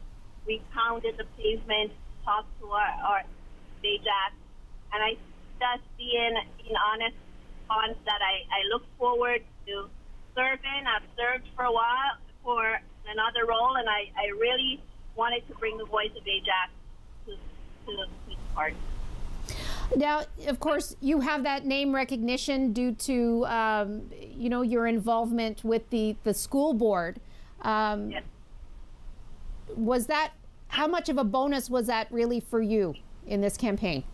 We pounded the pavement, talked to our Ajax, and I just being honest on that I look forward to serving. I've served for a while for another role, and I really wanted to bring the voice of Ajax to the Queen's Park. Now, of course, you have that name recognition due to, your involvement with the school board. Yes. How much of a bonus was that really for you in this campaign?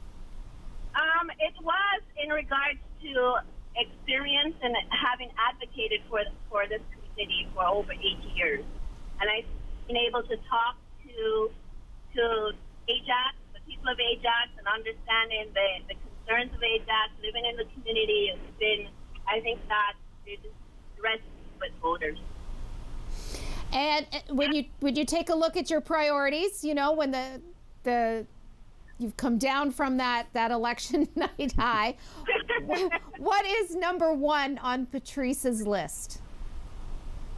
It was in regards to experience and having advocated for this community for over 80 years. And I've been able to talk to Ajax, the people of Ajax, and understanding the concerns of Ajax, living in the community. It's been, I think that it resonates with voters. And when you take a look at your priorities, when you've come down from that election night high, what is number one on Patrice's list?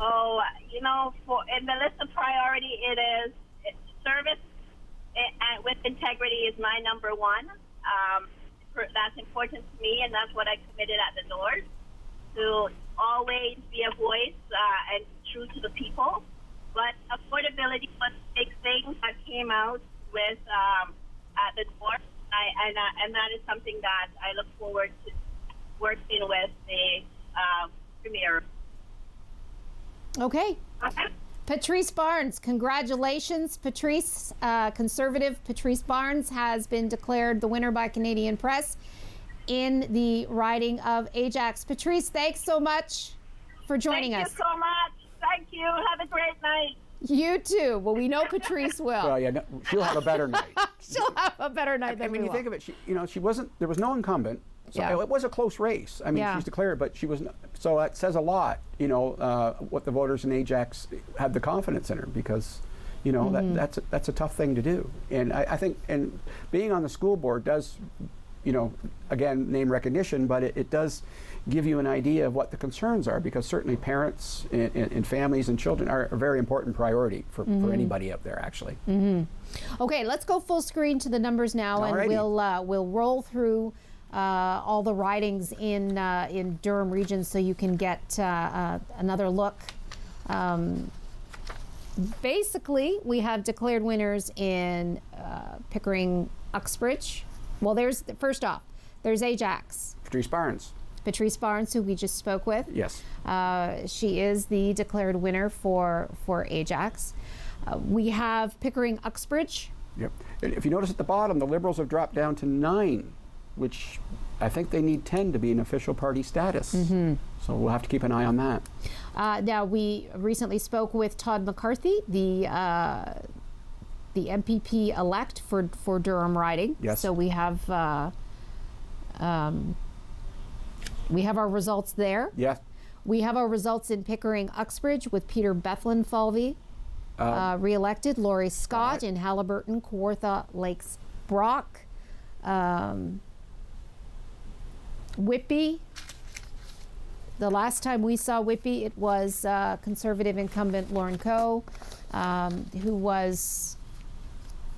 Oh, in the list of priority, it's service and with integrity is my number one. That's important to me, and that's what I committed at the doors, to always be a voice and true to the people. But affordability was a big thing that came out with at the door, and that is something that I look forward to working with the Premier. Okay. Patrice Barnes, congratulations. Patrice, Conservative Patrice Barnes has been declared the winner by Canadian Press in the riding of Ajax. Patrice, thanks so much for joining us. Thank you so much. Thank you. Have a great night. You too. Well, we know Patrice will. Well, yeah, no, she'll have a better night. She'll have a better night than I mean, we you will. think of it, she wasn't, there was no incumbent. So it was a close race. I mean, she's declared, but she was, so that says a lot, what the voters in Ajax had the confidence in her, because, that's a tough thing to do. And I think, and being on the school board does, again, name recognition, but it does give you an idea of what the concerns are, because certainly parents and families and children are a very important priority for anybody up there, actually. Okay, let's go full screen to the numbers now. Alrighty. And we'll roll through all the ridings in Durham Region so you can get another look. Basically, we have declared winners in Pickering, Uxbridge. Well, first off, there's Ajax. Patrice Barnes. Patrice Barnes, who we just spoke with. Yes. She is the declared winner for Ajax. We have Pickering, Uxbridge. Yep. And if you notice at the bottom, the Liberals have dropped down to 9, which I think they need 10 to be in official party status. So we'll have to keep an eye on that. Now, we recently spoke with Todd McCarthy, the MPP elect for Durham riding. Yes. So we have our results there. Yes. We have our results in Pickering, Uxbridge with Peter Bethlen-Falvey. re-elected. Laurie Scott in Halliburton, Kawartha Lakes, Brock. Whitby. The last time we saw Whitby, it was Conservative incumbent Lauren Coe, who was...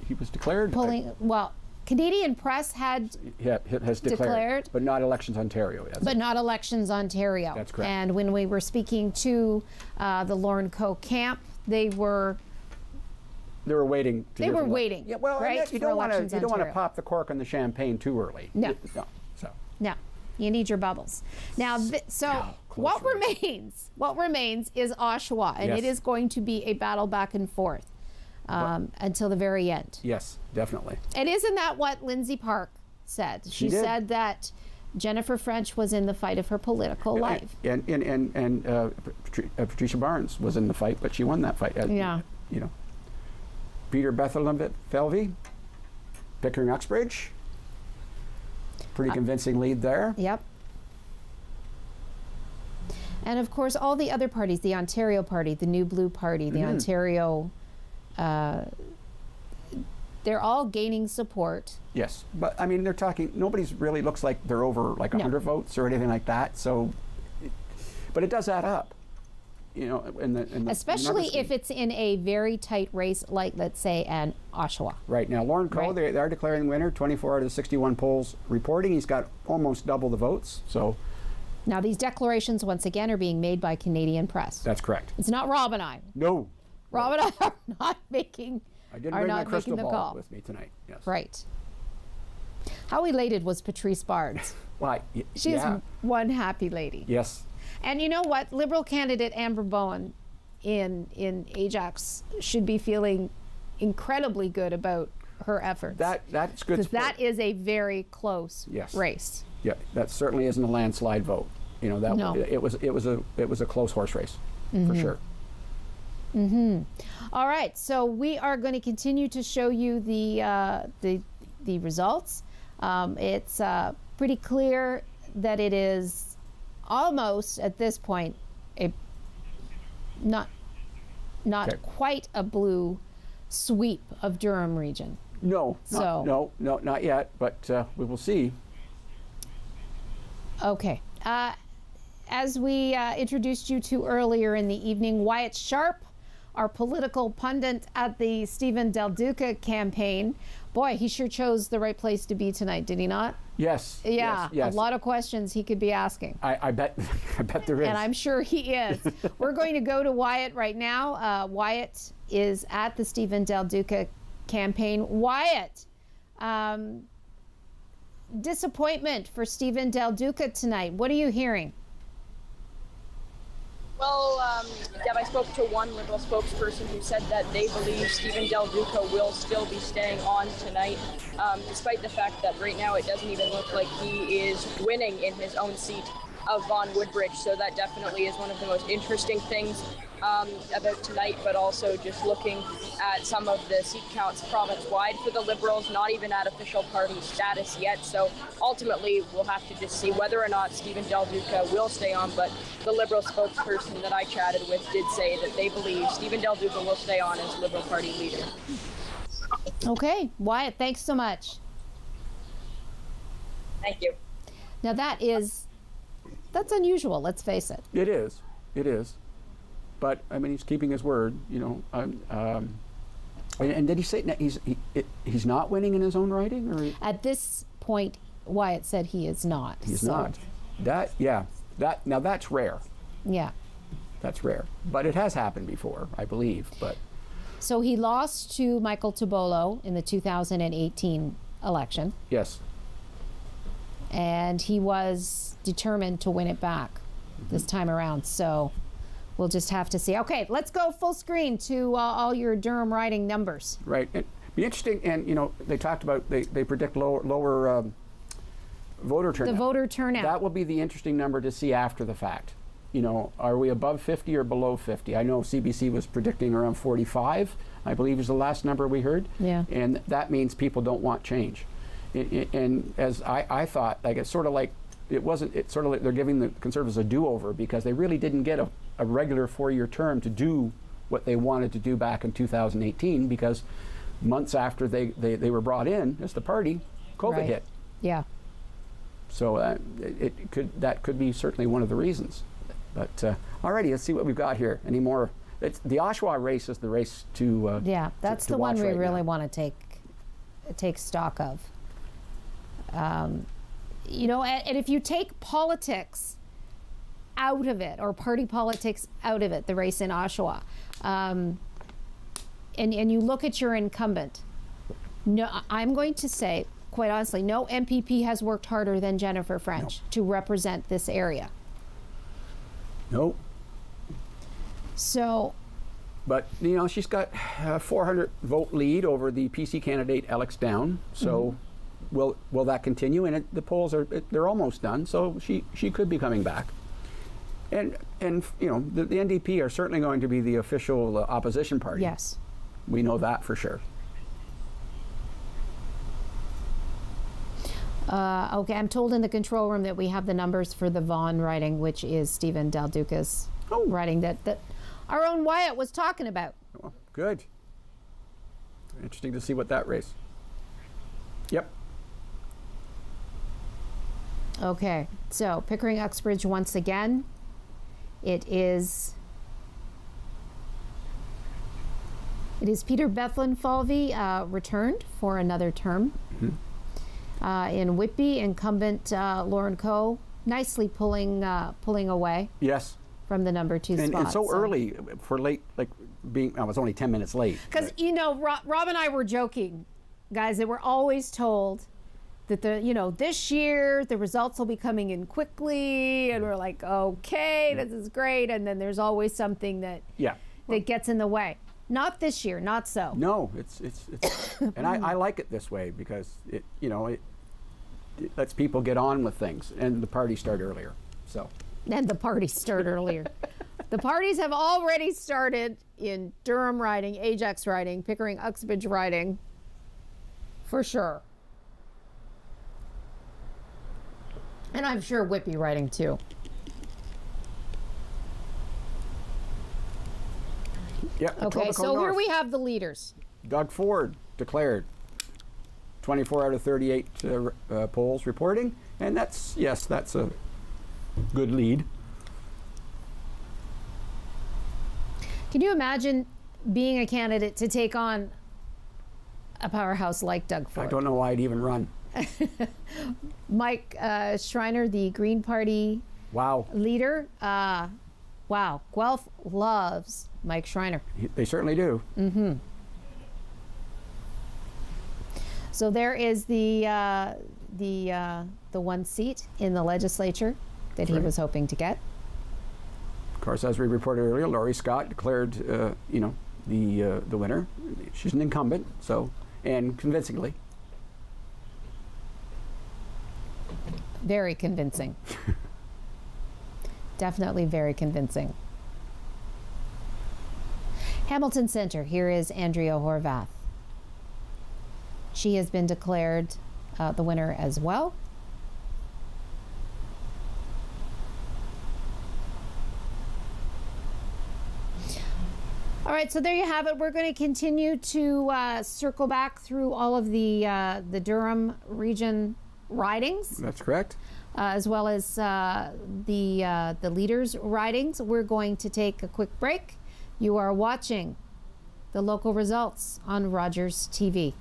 He was declared? Well, Canadian Press has declared, but not Elections Ontario. But not Elections Ontario. That's correct. And when we were speaking to the Lauren Coe camp, they were waiting. waiting. Yeah, well, right? you don't want to pop the cork on the champagne too early. No. No. You need your bubbles. Now, what remains is Oshawa, and it is going to be a battle back and forth until the very end. Yes, definitely. And isn't that what Lindsay Park said? She said that Jennifer French was in the fight of her political life. And Patricia Barnes was in the fight, but she won that fight. Yeah. You know, Peter Bethlehem Felvey, Pickering Uxbridge. Pretty convincing lead there. Yep. And of course, all the other parties, the Ontario Party, the New Blue Party, the Ontario, they're all gaining support. Yes, but I mean, they're talking, nobody's really looks like they're over like 100 votes or anything like that. So, but it does add up, you know, especially if it's in a very tight race, like let's say an Oshawa. Right now, Lauren Coe, they are declaring the winner. 24 out of the 61 polls reporting. He's got almost double the votes. So. Now these declarations, once again, are being made by Canadian Press. That's correct. It's not Rob and I. No. Rob and I are not making. I didn't bring my crystal ball with me tonight. Yes. Right. How elated was Patrice Barnes? Why? She's one happy lady. Yes. And you know what? Liberal candidate Amber Bowen in Ajax should be feeling incredibly good about her efforts. That's good. Because that is a very close race. Yeah, that certainly isn't a landslide vote. You know that it was a close horse race for sure. All right, so we are going to continue to show you the results. It's pretty clear that it is almost at this point not quite a blue sweep of Durham Region. No, not yet, but we will see. Okay. As we introduced you to earlier in the evening, Wyatt Sharp, our political pundit at the Stephen Del Duca campaign. Boy, he sure chose the right place to be tonight, did he not? Yes. Yeah, yes. A lot of questions he could be asking. I bet there is. And I'm sure he is. We're going to go to Wyatt right now. Wyatt is at the Stephen Del Duca campaign. Wyatt, disappointment for Stephen Del Duca tonight. What are you hearing? Well, Deb, I spoke to one Liberal spokesperson who said that they believe Stephen Del Duca will still be staying on tonight, despite the fact that right now it doesn't even look like he is winning in his own seat of Vaughan Woodbridge. So that definitely is one of the most interesting things about tonight, but also just looking at some of the seat counts province-wide for the Liberals, not even at official party status yet. So ultimately, we'll have to just see whether or not Stephen Del Duca will stay on. But the Liberal spokesperson that I chatted with did say that they believe Stephen Del Duca will stay on as Liberal Party leader. Okay, Wyatt, thanks so much. Thank you. Now that's unusual, let's face it. It is. But I mean, he's keeping his word, you know. And did he say he's not winning in his own riding, or at this point, Wyatt said he is not. He's not. Now that's rare. Yeah. That's rare, but it has happened before, I believe. But so he lost to Michael Tobolo in the 2018 election. Yes. And he was determined to win it back this time around. So we'll just have to see. Okay, let's go full screen to all your Durham riding numbers. Right. It'd be interesting, and you know, they talked about they predict lower voter turnout. The voter turnout. That will be the interesting number to see after the fact. You know, are we above 50 or below 50? I know CBC was predicting around 45, I believe is the last number we heard. Yeah. And that means people don't want change. And as I thought, like it's sort of like it's sort of like they're giving the Conservatives a do-over because they really didn't get a regular 4-year term to do what they wanted to do back in 2018, because months after they were brought in as the party, COVID hit. Yeah. So that could be certainly one of the reasons. But alrighty, let's see what we've got here. Any more? The Oshawa race is the race to yeah, that's to the one watch we right really now. want to take stock of. You know, and if you take politics out of it, or party politics out of it, the race in Oshawa, and you look at your incumbent, no, I'm going to say, quite honestly, no MPP has worked harder than Jennifer French to represent this area. Nope. So, but you know, she's got a 400 vote lead over the PC candidate Alex Down. So will that continue? And the polls they're almost done. So she could be coming back. And you know, the NDP are certainly going to be the official opposition party. yes. We know that for sure. Okay, I'm told in the control room that we have the numbers for the Vaughan riding, which is Stephen Del Duca's riding that our own Wyatt was talking about. Oh, good. Interesting to see what that race. Yep. Okay, so Pickering Uxbridge once again. It is Peter Bethlen-Falvey returned for another term. In Whitby, incumbent Lauren Coe nicely pulling away. Yes. From the number 2 spot. And so early for late, like being, I was only 10 minutes late. Because, you know, Rob and I were joking, guys, that we're always told that this year the results will be coming in quickly, and we're like, okay, this is great, and then there's always something that gets in the way. Not this year, not so. No, it's and I like it this way because it lets people get on with things, and the party start earlier. So. And the parties start earlier. The parties have already started in Durham riding, Ajax riding, Pickering Uxbridge riding, for sure. And I'm sure Whitby riding too. Yep. Okay, so here we have the leaders. Doug Ford declared 24 out of 38 polls reporting, and that's a good lead. Can you imagine being a candidate to take on a powerhouse like Doug Ford? I don't know why I'd even run. Mike Schreiner, the Green Party leader. Wow. Guelph loves Mike Schreiner. They certainly do. Mm-hmm. So there is the one seat in the legislature that he was hoping to get. Of course, as we reported earlier, Laurie Scott declared, the winner. She's an incumbent, and convincingly. Very convincing. Definitely very convincing. Hamilton Center, here is Andrea Horvath. She has been declared the winner as well. All right, so there you have it. We're going to continue to circle back through all of the Durham Region ridings. That's correct. As well as the leaders' ridings. We're going to take a quick break. You are watching the local results on Rogers TV.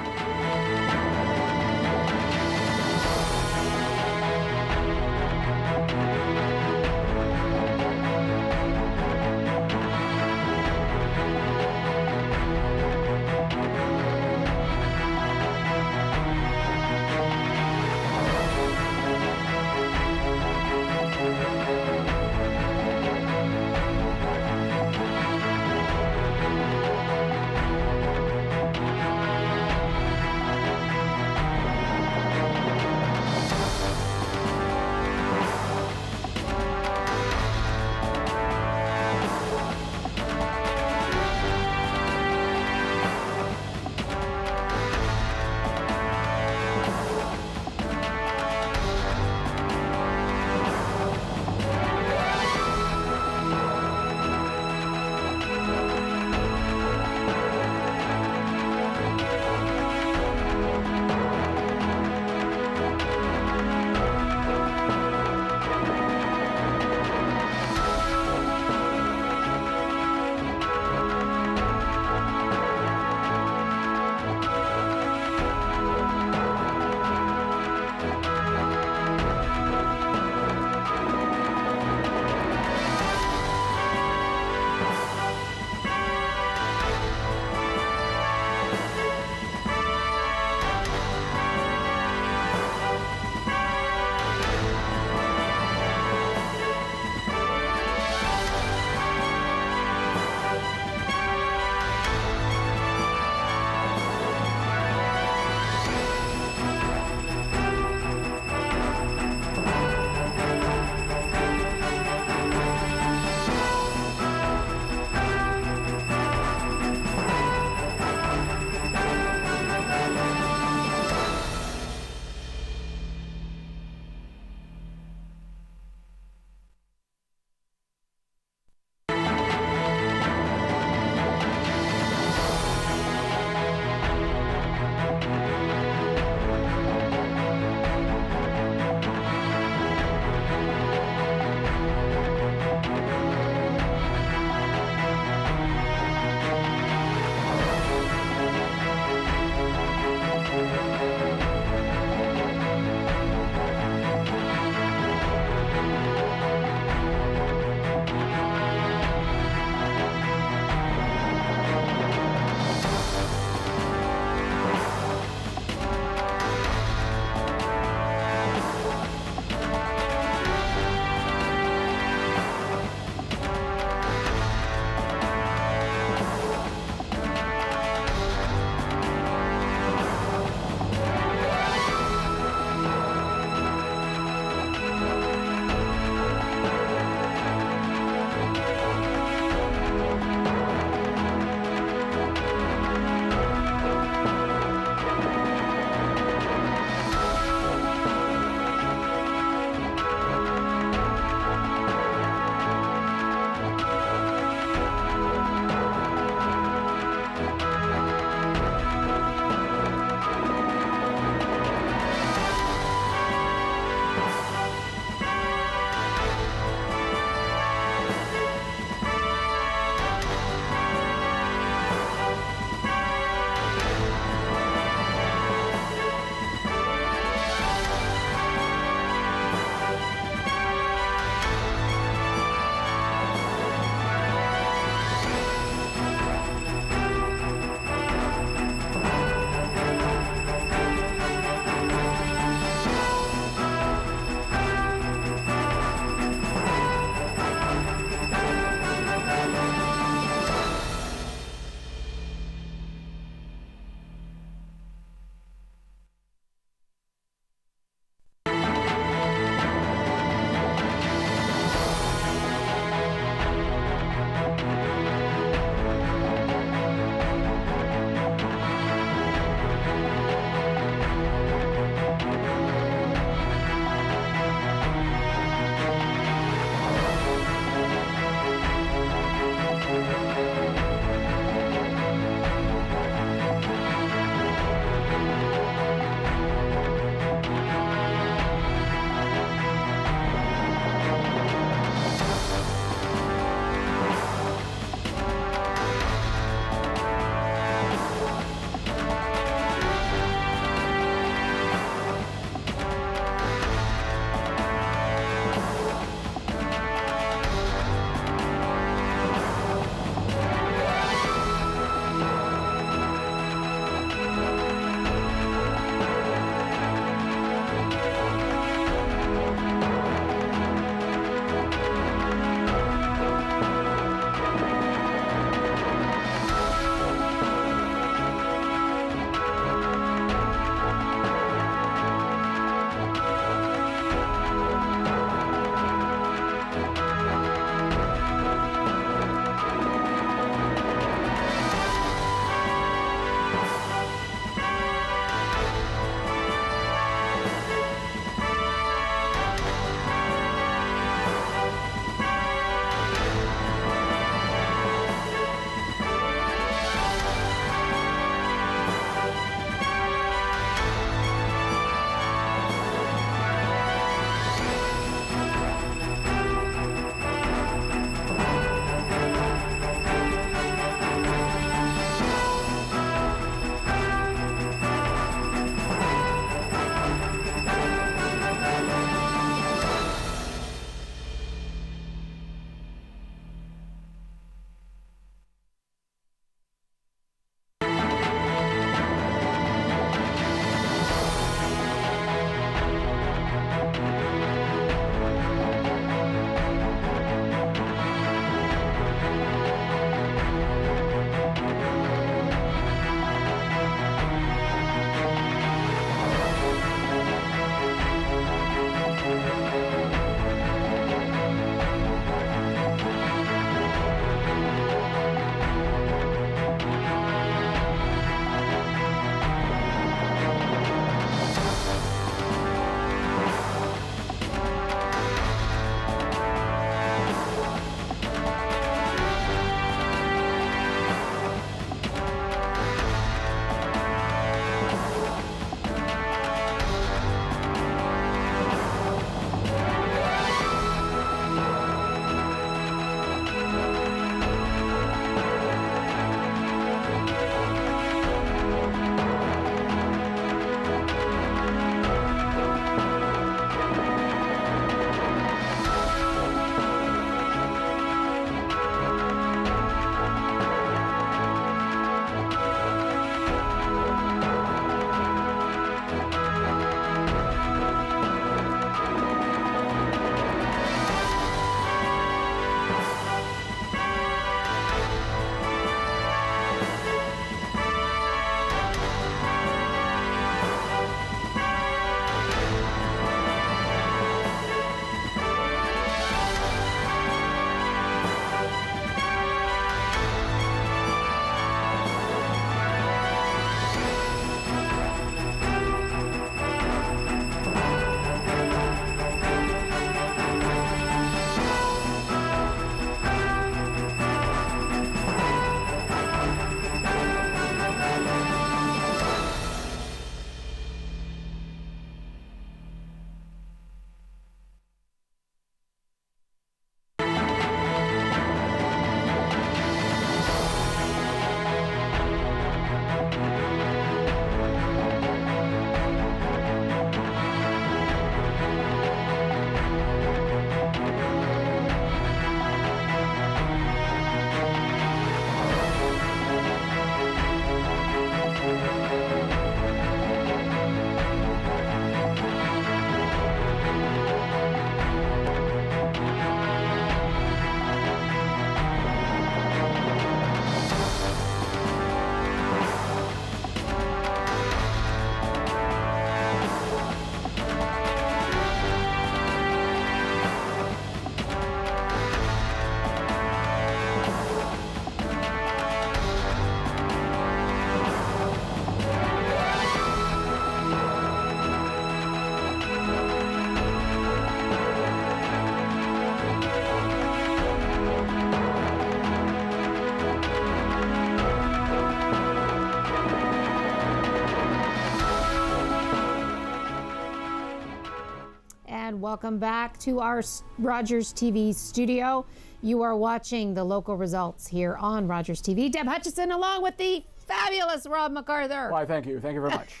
welcome back to our Rogers TV studio. You are watching the local results here on Rogers TV. Deb Hutchison along with the fabulous Rob MacArthur. Why, thank you. Thank you very much.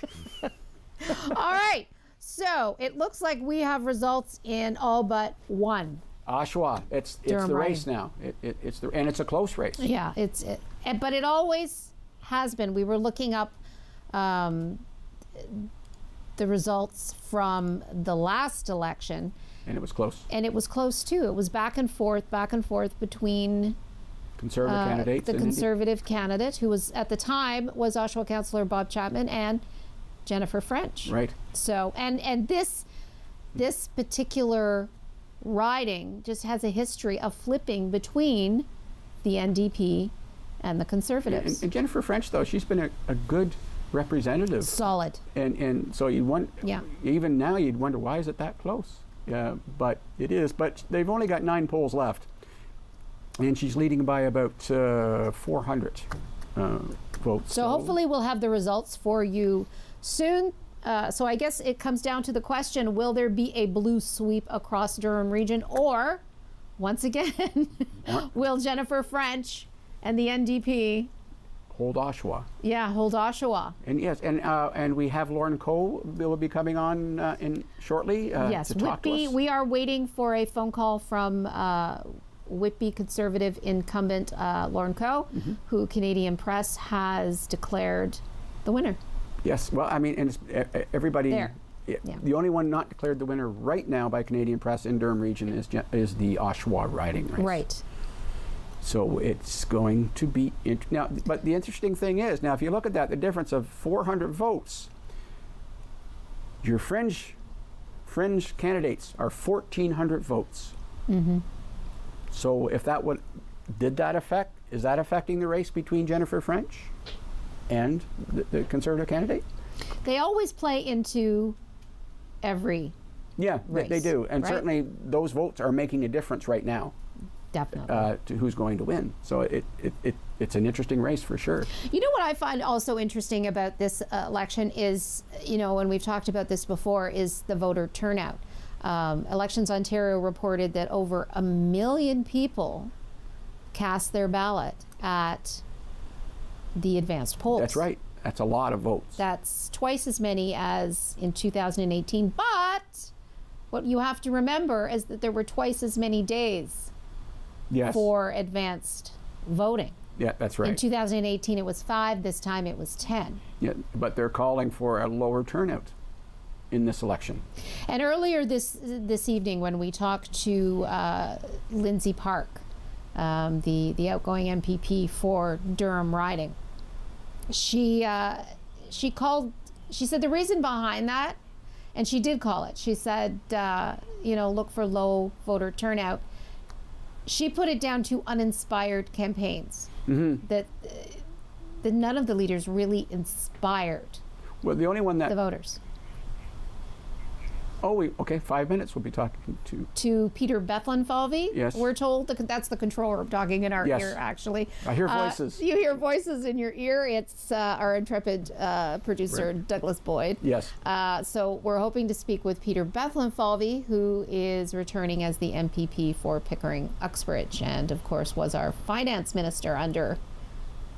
All right. So it looks like we have results in all but one. Oshawa, it's the race now. And it's a close race. Yeah, but it always has been. We were looking up the results from the last election. And it was close. And it was close too. It was back and forth between Conservative candidates. The Conservative candidate, who was at the time was Oshawa Councillor Bob Chapman, and Jennifer French. Right. So and this particular riding just has a history of flipping between the NDP and the Conservatives. And Jennifer French, though, she's been a good representative. Solid. And so even now you'd wonder, why is it that close? Yeah, but it is. But they've only got 9 polls left, and she's leading by about 400 votes. So hopefully we'll have the results for you soon. So I guess it comes down to the question, will there be a blue sweep across Durham Region, or, once again, will Jennifer French and the NDP hold Oshawa? Yeah, hold Oshawa. And yes, and we have Lauren Coe will be coming on in shortly yes, to talk to us. We are waiting for a phone call from Whitby Conservative incumbent Lauren Coe, who Canadian Press has declared the winner. Yes, well, I mean, and it's, everybody. There. The only one not declared the winner right now by Canadian Press in Durham Region is the Oshawa riding race. Right. So it's going to be now. But the interesting thing is, now if you look at that, the difference of 400 votes, your fringe candidates are 1,400 votes. So if that is that affecting the race between Jennifer French and the Conservative candidate? They always play into every race, they do. And right? certainly those votes are making a difference right now. Definitely. To who's going to win. So it's an interesting race for sure. You know what I find also interesting about this election is, and we've talked about this before, is the voter turnout. Elections Ontario reported that over 1 million people cast their ballot at the advanced polls. That's right. That's a lot of votes. That's twice as many as in 2018. But what you have to remember is that there were twice as many days for advanced voting. Yeah, that's right. In 2018 it was 5, this time it was 10. Yeah, but they're calling for a lower turnout in this election. And earlier this evening when we talked to Lindsay Park, the outgoing MPP for Durham riding, she said the reason behind that, and she did call it, she said, look for low voter turnout. She put it down to uninspired campaigns. That none of the leaders really inspired. Well, the only one that the voters. Oh, 5 minutes we'll be talking to Peter Bethlenfalvey. Yes. We're told that's the controller talking in our ear, actually. I hear voices. You hear voices in your ear. It's our intrepid producer, Douglas Boyd. Yes. So we're hoping to speak with Peter Bethlenfalvey, who is returning as the MPP for Pickering Uxbridge, and of course was our finance minister under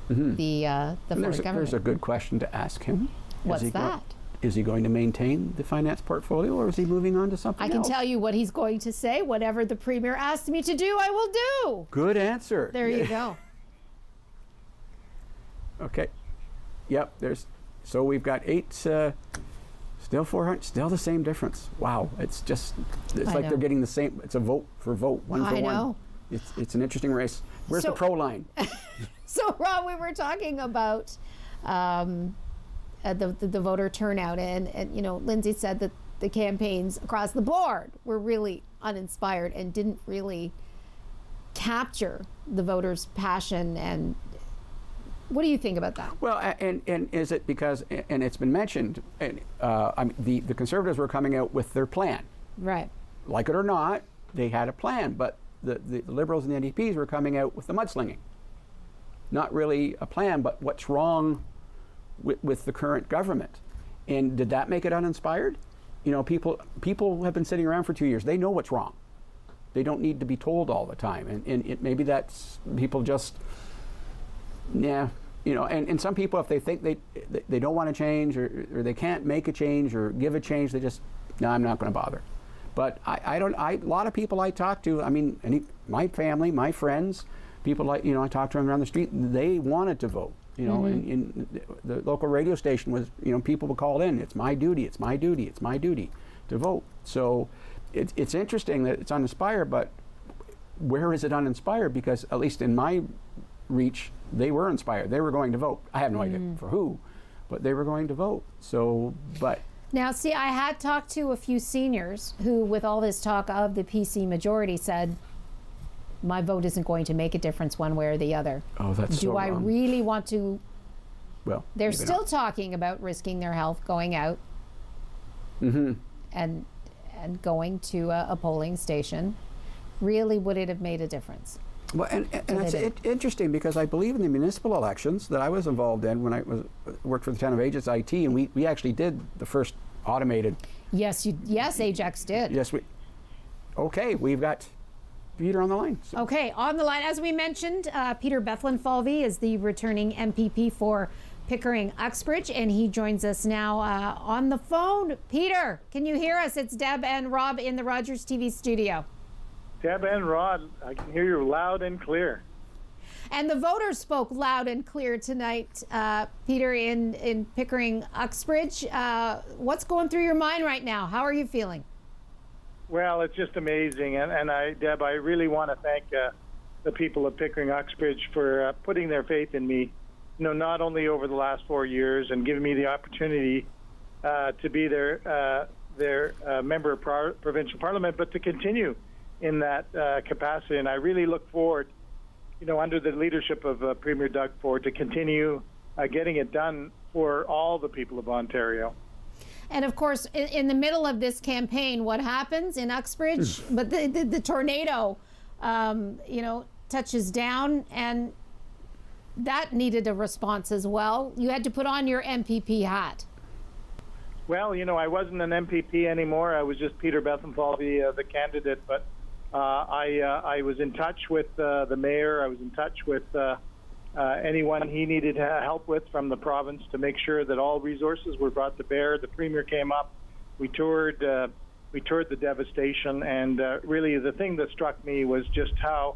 the former government. There's a good question to ask him. What's that? Is he going to maintain the finance portfolio, or is he moving on to something else? I can tell you what he's going to say. Whatever the Premier asks me to do, I will do. Good answer. There you go. Okay. Yep. So we've got 8. Still 400. Still the same difference. Wow. It's like they're getting the same. It's a vote for vote. One for one. I know. It's an interesting race. Where's the pro line? So Rob, we were talking about. The voter turnout, and Lindsay said that the campaigns across the board were really uninspired and didn't really capture the voters' passion. And what do you think about that? Well, and is it because, and it's been mentioned, the Conservatives were coming out with their plan. Right. Like it or not, they had a plan, but the Liberals and the NDPs were coming out with the mudslinging. Not really a plan, but what's wrong with the current government. And did that make it uninspired? you know, people have been sitting around for 2 years. They know what's wrong. They don't need to be told all the time. And maybe that's people just, yeah, you know, and some people, if they think they don't want to change or they can't make a change or give a change, they just, no, I'm not going to bother. But a lot of people I talk to, I mean, my family, my friends, people like, you know, I talk to them around the street, they wanted to vote. You know, in the local radio station was, you know, people would call in, it's my duty, it's my duty, it's my duty to vote. So it's interesting that it's uninspired, but where is it uninspired? Because at least in my reach, they were inspired. They were going to vote. I have no idea for who, but they were going to vote. So, but. Now, see, I had talked to a few seniors who, with all this talk of the PC majority, said, my vote isn't going to make a difference one way or the other. Oh, that's so Do I wrong. really want to? Well, they're still talking about risking their health, going out, and going to a polling station. Really, would it have made a difference? Well, and it's interesting because I believe in the municipal elections that I was involved in when I worked for the town of Ajax IT, and we actually did the first automated. Yes, Ajax did. Yes, okay, we've got Peter on the line. So. Okay, on the line, as we mentioned, Peter Bethlenfalvy is the returning MPP for Pickering-Uxbridge, and he joins us now on the phone. Peter, can you hear us? It's Deb and Rob in the Rogers TV studio. Deb and Rod, I can hear you loud and clear. And the voters spoke loud and clear tonight, Peter, in Pickering-Uxbridge. What's going through your mind right now? How are you feeling? Well, it's just amazing, and Deb, I really want to thank the people of Pickering-Uxbridge for putting their faith in me. You know, not only over the last 4 years and giving me the opportunity to be their member of provincial parliament, but to continue in that capacity. And I really look forward, you know, under the leadership of Premier Doug Ford, to continue getting it done for all the people of Ontario. And of course, in the middle of this campaign, what happens in Uxbridge? But the tornado, you know, touches down, and that needed a response as well. You had to put on your MPP hat. Well, you know, I wasn't an MPP anymore. I was just Peter Bethlenfalvy, the candidate. But I was in touch with the mayor. I was in touch with anyone he needed help with from the province to make sure that all resources were brought to bear. The premier came up. We toured the devastation, and really the thing that struck me was just how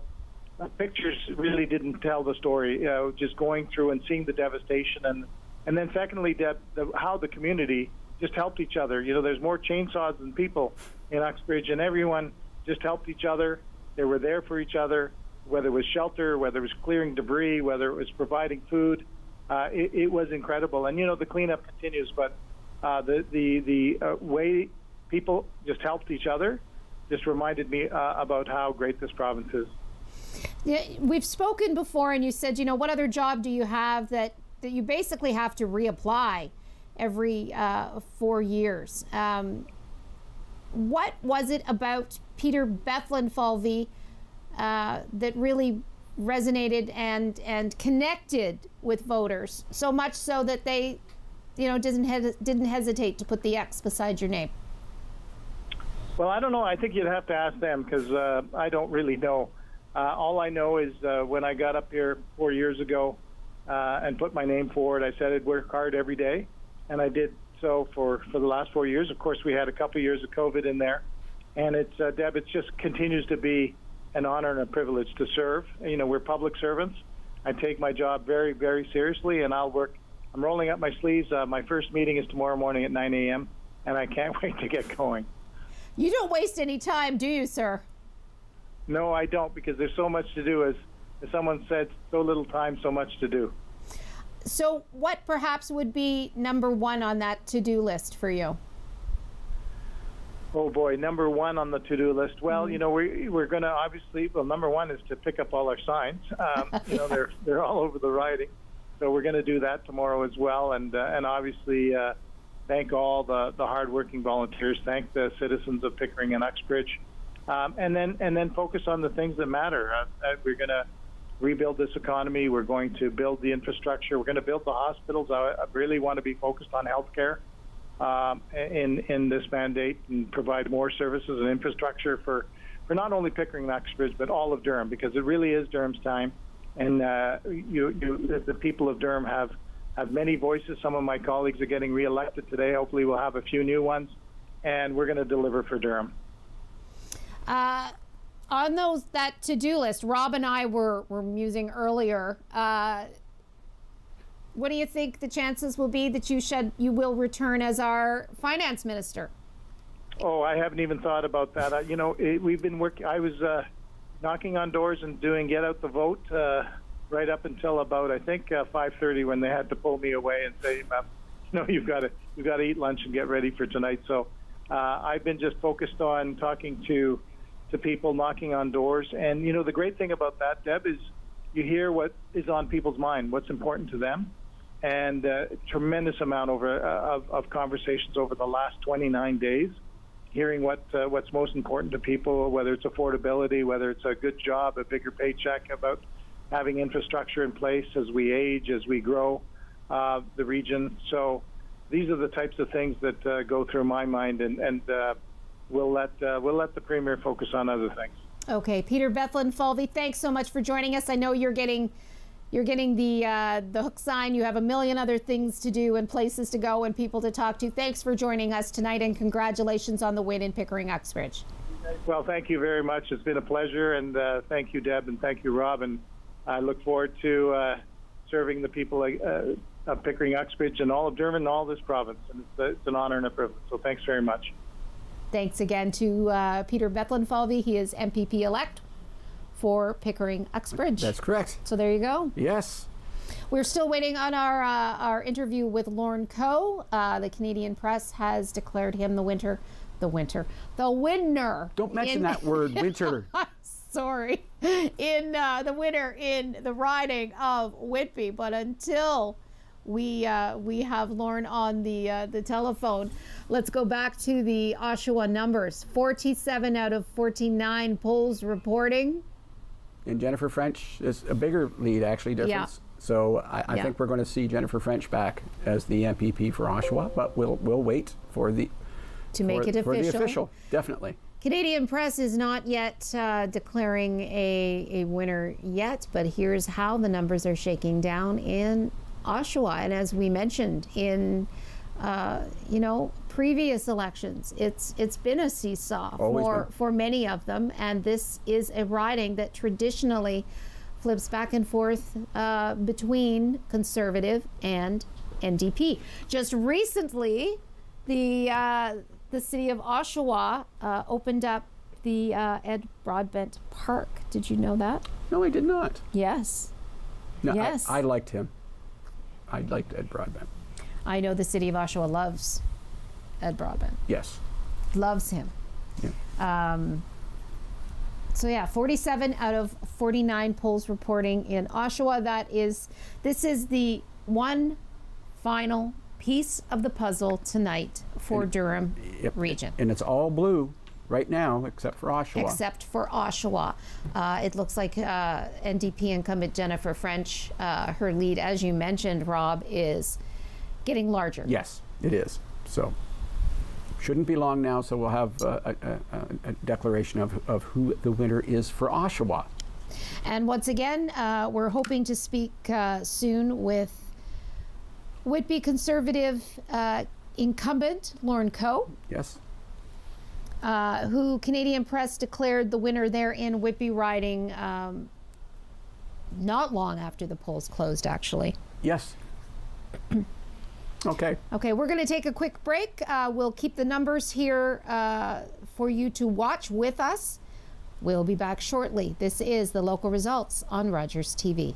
pictures really didn't tell the story. You know, just going through and seeing the devastation, and then secondly, Deb, how the community just helped each other. You know, there's more chainsaws than people in Uxbridge, and everyone just helped each other. They were there for each other, whether it was shelter, whether it was clearing debris, whether it was providing food. It was incredible. And, you know, the cleanup continues, but the way people just helped each other just reminded me about how great this province is. Yeah, we've spoken before, and you said, you know, what other job do you have that you basically have to reapply every 4 years? What was it about Peter Bethlenfalvy that really resonated and connected with voters so much so that they, you know, didn't hesitate to put the X beside your name? Well, I don't know. I think you'd have to ask them, because I don't really know. All I know is when I got up here 4 years ago and put my name forward, I said I'd work hard every day, and I did so for the last 4 years. Of course, we had a couple of years of COVID in there, and it's Deb, it just continues to be an honor and a privilege to serve. You know, we're public servants. I take my job very, very seriously, and I'll work. I'm rolling up my sleeves. My first meeting is tomorrow morning at 9 a.m., and I can't wait to get going. You don't waste any time, do you, sir? No, I don't, because there's so much to do. As someone said, so little time, so much to do. So what perhaps would be number one on that to-do list for you? Oh boy, number one on the to-do list. Well, you know, we're going to obviously, well, number one is to pick up all our signs. You know, they're all over the riding. So we're going to do that tomorrow as well. And obviously thank all the hardworking volunteers. Thank the citizens of Pickering and Uxbridge. And then focus on the things that matter. We're going to rebuild this economy. We're going to build the infrastructure. We're going to build the hospitals. I really want to be focused on healthcare. in this mandate and provide more services and infrastructure for not only Pickering and Uxbridge, but all of Durham, because it really is Durham's time. And the people of Durham have many voices. Some of my colleagues are getting reelected today. Hopefully we'll have a few new ones, and we're going to deliver for Durham. On that to-do list, Rob and I were musing earlier. What do you think the chances will be that you will return as our finance minister? Oh, I haven't even thought about that. We've been working. I was knocking on doors and doing get out the vote right up until about, I think, 5:30 when they had to pull me away and say, you've got to eat lunch and get ready for tonight. So I've been just focused on talking to people, knocking on doors. And, the great thing about that, Deb, is you hear what is on people's mind, what's important to them. And tremendous amount of conversations over the last 29 days, hearing what's most important to people, whether it's affordability, whether it's a good job, a bigger paycheck, about having infrastructure in place as we age, as we grow the region. So these are the types of things that go through my mind, and we'll let the Premier focus on other things. Okay, Peter Bethlenfalvy, thanks so much for joining us. I know you're getting the hook sign. You have a million other things to do and places to go and people to talk to. Thanks for joining us tonight, and congratulations on the win in Pickering Uxbridge. Well, thank you very much. It's been a pleasure, and thank you, Deb, and thank you, Rob. And I look forward to serving the people of Pickering Uxbridge and all of Durham and all this province. And it's an honor and a privilege. So thanks very much. Thanks again to Peter Bethlenfalvy. He is MPP-elect for Pickering Uxbridge. That's correct. So there you go. Yes. We're still waiting on our interview with Lorne Coe. The Canadian Press has declared him the winner. Don't mention that word, winter. Sorry. The winner in the riding of Whitby. But until we have Lorne on the telephone, let's go back to the Oshawa numbers. 47 out of 49 polls reporting. And Jennifer French is a bigger lead, actually, difference. Yeah. So I think we're going to see Jennifer French back as the MPP for Oshawa, but we'll wait for the make it official. For the official, definitely. Canadian Press is not yet declaring a winner yet, but here's how the numbers are shaking down in Oshawa. And as we mentioned in previous elections, it's been a seesaw for many of them, and this is a riding that traditionally flips back and forth between Conservative and NDP. Just recently, the city of Oshawa opened up the Ed Broadbent Park. Did you know that? No, I did not. Yes. No, yes. I liked him. I liked Ed Broadbent. I know the city of Oshawa loves Ed Broadbent. Yes. Loves him. Yeah. 47 out of 49 polls reporting in Oshawa. This is the one final piece of the puzzle tonight for Durham Region. And it's all blue right now, except for Oshawa. Except for Oshawa. It looks like NDP incumbent Jennifer French, her lead, as you mentioned, Rob, is getting larger. Yes, it is. So shouldn't be long now, so we'll have a declaration of who the winner is for Oshawa. And once again, we're hoping to speak soon with Whitby Conservative incumbent Lorne Coe. Yes. Who Canadian Press declared the winner there in Whitby riding not long after the polls closed, actually. Yes. Okay. Okay, we're going to take a quick break. We'll keep the numbers here for you to watch with us. We'll be back shortly. This is the local results on Rogers TV.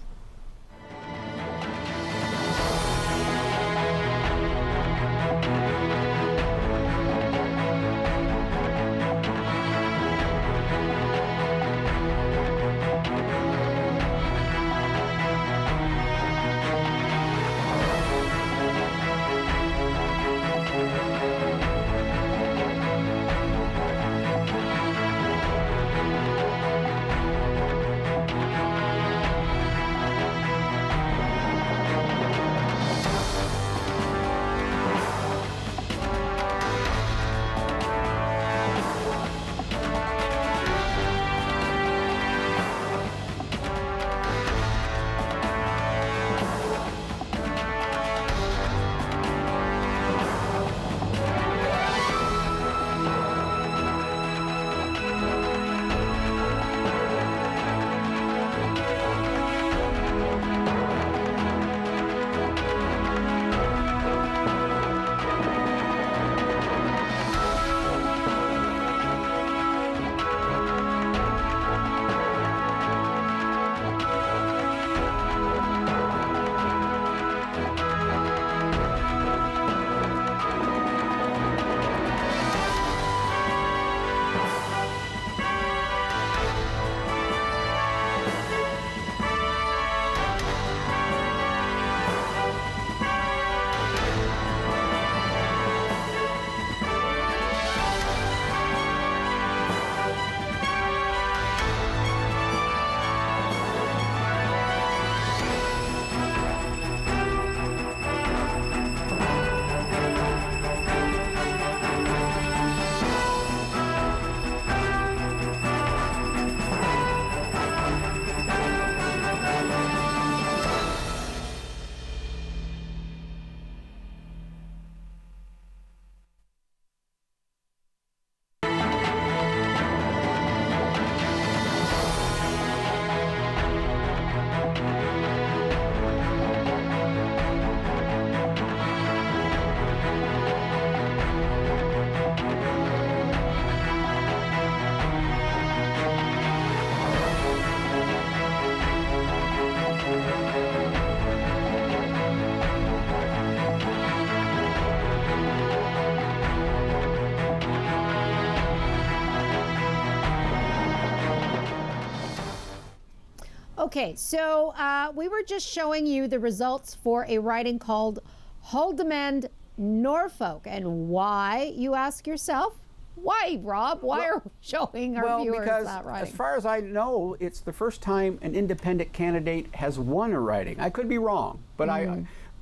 Okay, so we were just showing you the results for a riding called Haldimand, Norfolk. And why, you ask yourself? Why, Rob? Why are we showing our viewers because that riding? as far as I know, it's the first time an independent candidate has won a riding. I could be wrong, but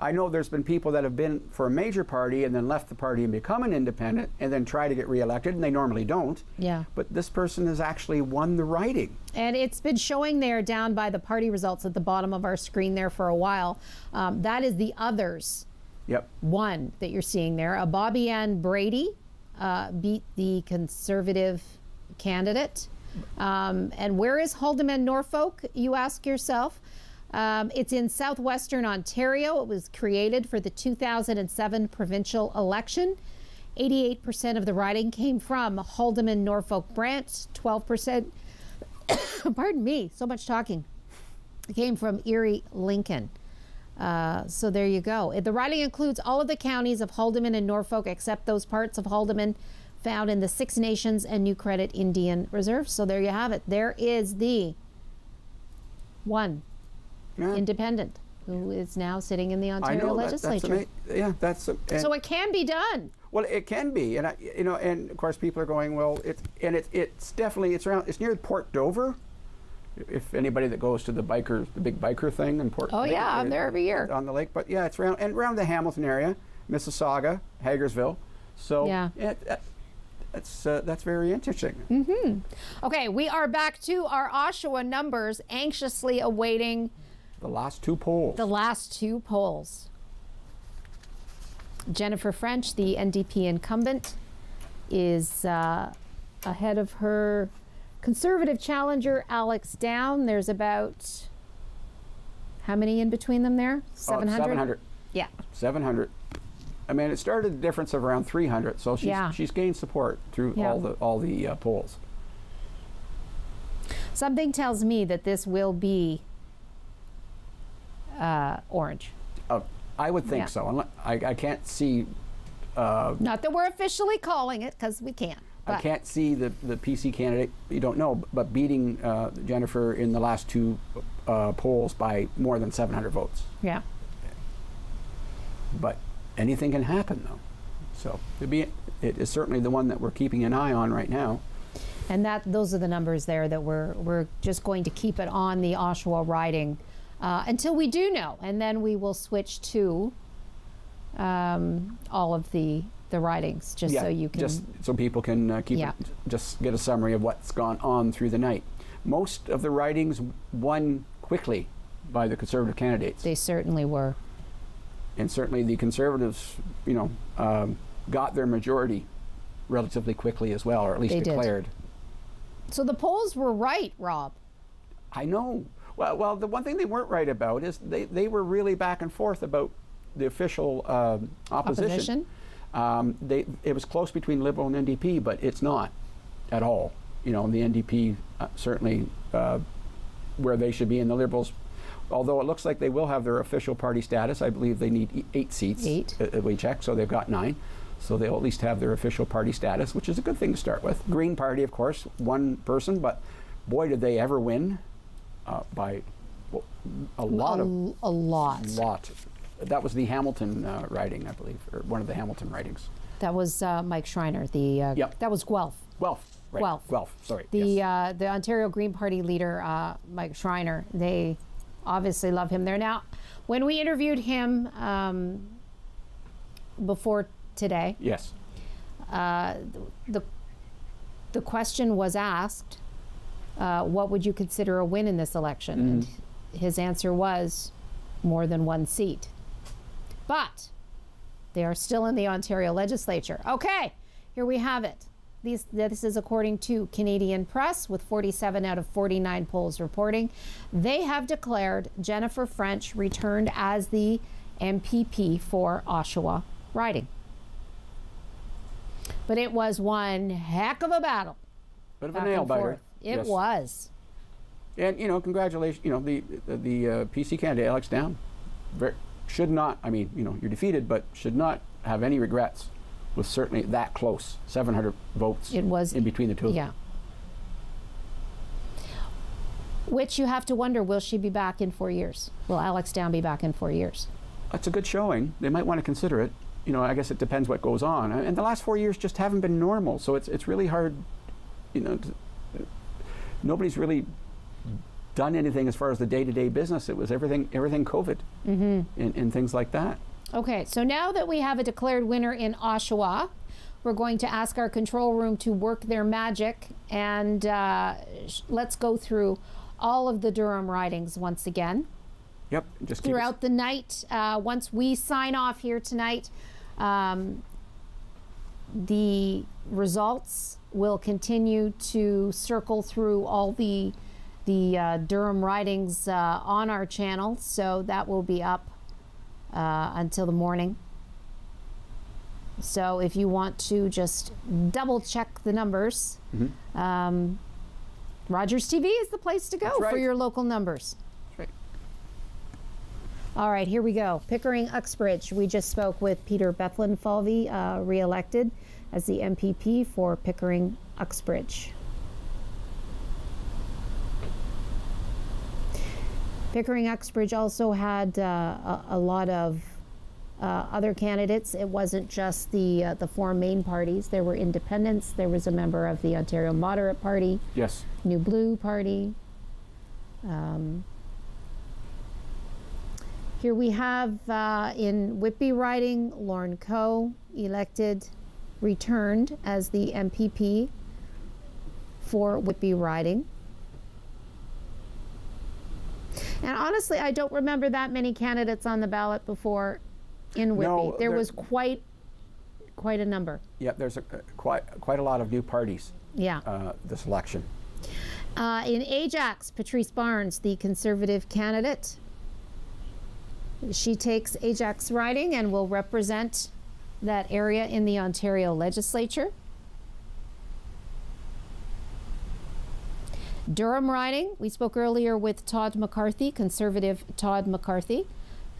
I know there's been people that have been for a major party and then left the party and become an independent and then try to get reelected, and they normally don't. Yeah. But this person has actually won the riding. And it's been showing there down by the party results at the bottom of our screen there for a while. That is the others. Yep. One that you're seeing there. Bobby Ann Brady beat the Conservative candidate. And where is Haldimand, Norfolk, you ask yourself? It's in southwestern Ontario. It was created for the 2007 provincial election. 88% of the riding came from Haldimand, Norfolk branch. 12%, pardon me, so much talking, it came from Erie, Lincoln. So there you go. The riding includes all of the counties of Haldimand and Norfolk except those parts of Haldimand found in the Six Nations and New Credit Indian Reserve. So there you have it. There is the one independent who is now sitting in the Ontario legislature. So it can be done. Well, it can be, and and of course people are going, well, it's definitely it's near Port Dover. If anybody that goes to the big biker thing in Port. Oh yeah, I'm there every year on the lake. But yeah, it's around the Hamilton area, Mississauga, Hagersville. So yeah, that's very interesting. Mm-hmm. Okay, we are back to our Oshawa numbers, anxiously awaiting the last two polls. The last two polls. Jennifer French, the NDP incumbent, is ahead of her Conservative challenger, Alex Down. There's about, how many in between them there? 700? 700. Yeah. 700. I mean, it started a difference of around 300, so she's gained support through all the polls. Something tells me that this will be orange. I would think so. I can't see. Not that we're officially calling it, because we can't. I can't see the PC candidate, you don't know, but beating Jennifer in the last two polls by more than 700 votes. Yeah. But anything can happen, though. So it is certainly the one that we're keeping an eye on right now. And those are the numbers there that we're just going to keep it on the Oshawa riding until we do know, and then we will switch to all of the ridings, so you can... just so people can just get a summary of what's gone on through the night. Most of the ridings won quickly by the Conservative candidates. They certainly were. And certainly the Conservatives, got their majority relatively quickly as well, or at least declared. So the polls were right, Rob. I know. Well, the one thing they weren't right about is they were really back and forth about the official opposition. It was close between Liberal and NDP, but it's not at all. The NDP certainly where they should be, and the Liberals, although it looks like they will have their official party status, I believe they need 8 seats. 8. We checked, so they've got 9. So they'll at least have their official party status, which is a good thing to start with. Green Party, of course, one person, but boy, did they ever win by a lot. A lot. That was the Hamilton riding, I believe, or one of the Hamilton ridings. That was Mike Schreiner. That was Guelph. Right. Guelph. Sorry. The Ontario Green Party leader, Mike Schreiner. They obviously love him there. Now, when we interviewed him before today, yes, the question was asked, what would you consider a win in this election? Mm-hmm. And his answer was more than one seat. But they are still in the Ontario legislature. Okay, here we have it. This is according to Canadian Press, with 47 out of 49 polls reporting. They have declared Jennifer French returned as the MPP for Oshawa riding. But it was one heck of a battle. Bit of a nail biter. It was. And congratulations. The PC candidate Alex Down should not. I mean, you're defeated, but should not have any regrets. Was certainly that close. 700 votes. It was in between the two. Yeah. Which you have to wonder, will she be back in 4 years? Will Alex Down be back in 4 years? That's a good showing. They might want to consider it. You know, I guess it depends what goes on. And the last 4 years just haven't been normal, so it's really hard. You know, nobody's really done anything as far as the day-to-day business. It was everything COVID and things like that. Okay, so now that we have a declared winner in Oshawa, we're going to ask our control room to work their magic, and let's go through all of the Durham ridings once again. Yep, just throughout the night. Once we sign off here tonight, the results will continue to circle through all the Durham ridings on our channel, so that will be up until the morning. So if you want to just double check the numbers, Rogers TV is the place to go for your local numbers. That's right. All right, here we go. Pickering Uxbridge. We just spoke with Peter Bethlen-Falvey, re-elected as the MPP for Pickering Uxbridge. Pickering Uxbridge also had a lot of other candidates. It wasn't just the four main parties. There were independents. There was a member of the Ontario Moderate Party. Yes. New Blue Party. Here we have in Whitby riding, Lorne Coe returned as the MPP for Whitby riding. And honestly, I don't remember that many candidates on the ballot before in Whitby. No, there was quite a number. Yeah, there's quite a lot of new parties. Yeah. This election. In Ajax, Patrice Barnes, the Conservative candidate. She takes Ajax riding and will represent that area in the Ontario legislature. Durham riding, we spoke earlier with Todd McCarthy, Conservative Todd McCarthy,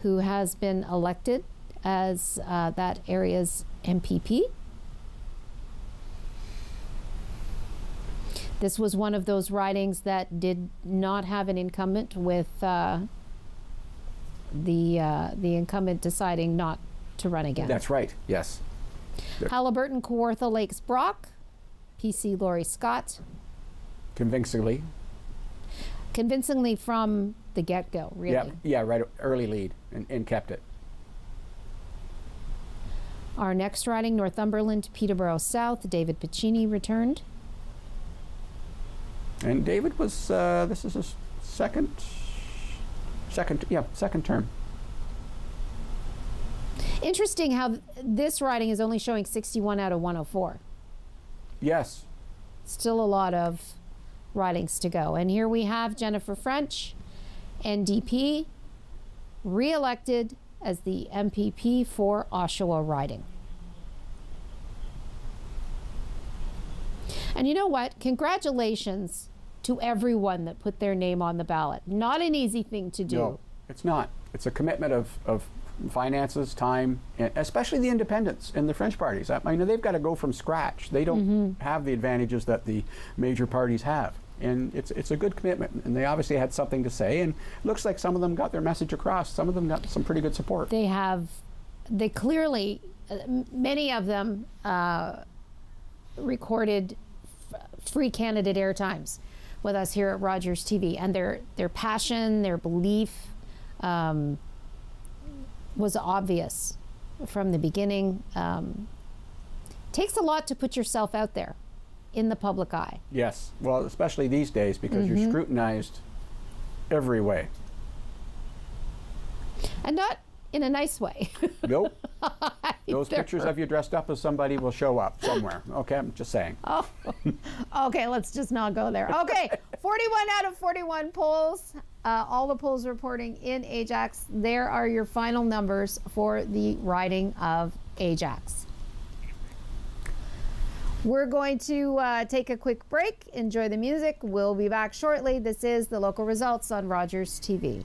who has been elected as that area's MPP. This was one of those ridings that did not have an incumbent, with the incumbent deciding not to run again. That's right, yes. Halliburton, Kawartha Lakes Brock, PC Laurie Scott. Convincingly from the get-go, really. Yeah, right, early lead, and kept it. Our next riding, Northumberland, Peterborough South, David Piccini returned. And David was, this is his second term. Interesting how this riding is only showing 61 out of 104. Yes. Still a lot of ridings to go. And here we have Jennifer French, NDP, re-elected as the MPP for Oshawa riding. And you know what? Congratulations to everyone that put their name on the ballot. Not an easy thing to do. No, it's not. It's a commitment of finances, time, and especially the independents and the French parties. I mean, they've got to go from scratch. They don't have the advantages that the major parties have. And it's a good commitment, and they obviously had something to say, and it looks like some of them got their message across. Some of them got some pretty good support. They clearly, many of them recorded free candidate airtimes with us here at Rogers TV, and their passion, their belief was obvious from the beginning. Takes a lot to put yourself out there in the public eye. Yes, well, especially these days, because you're scrutinized every way. And not in a nice way. Nope. Those pictures of you dressed up as somebody will show up somewhere. Okay, I'm just saying. Oh, okay, let's just not go there. Okay, 41 out of 41 polls. All the polls reporting in Ajax. There are your final numbers for the riding of Ajax. We're going to take a quick break, enjoy the music. We'll be back shortly. This is the local results on Rogers TV.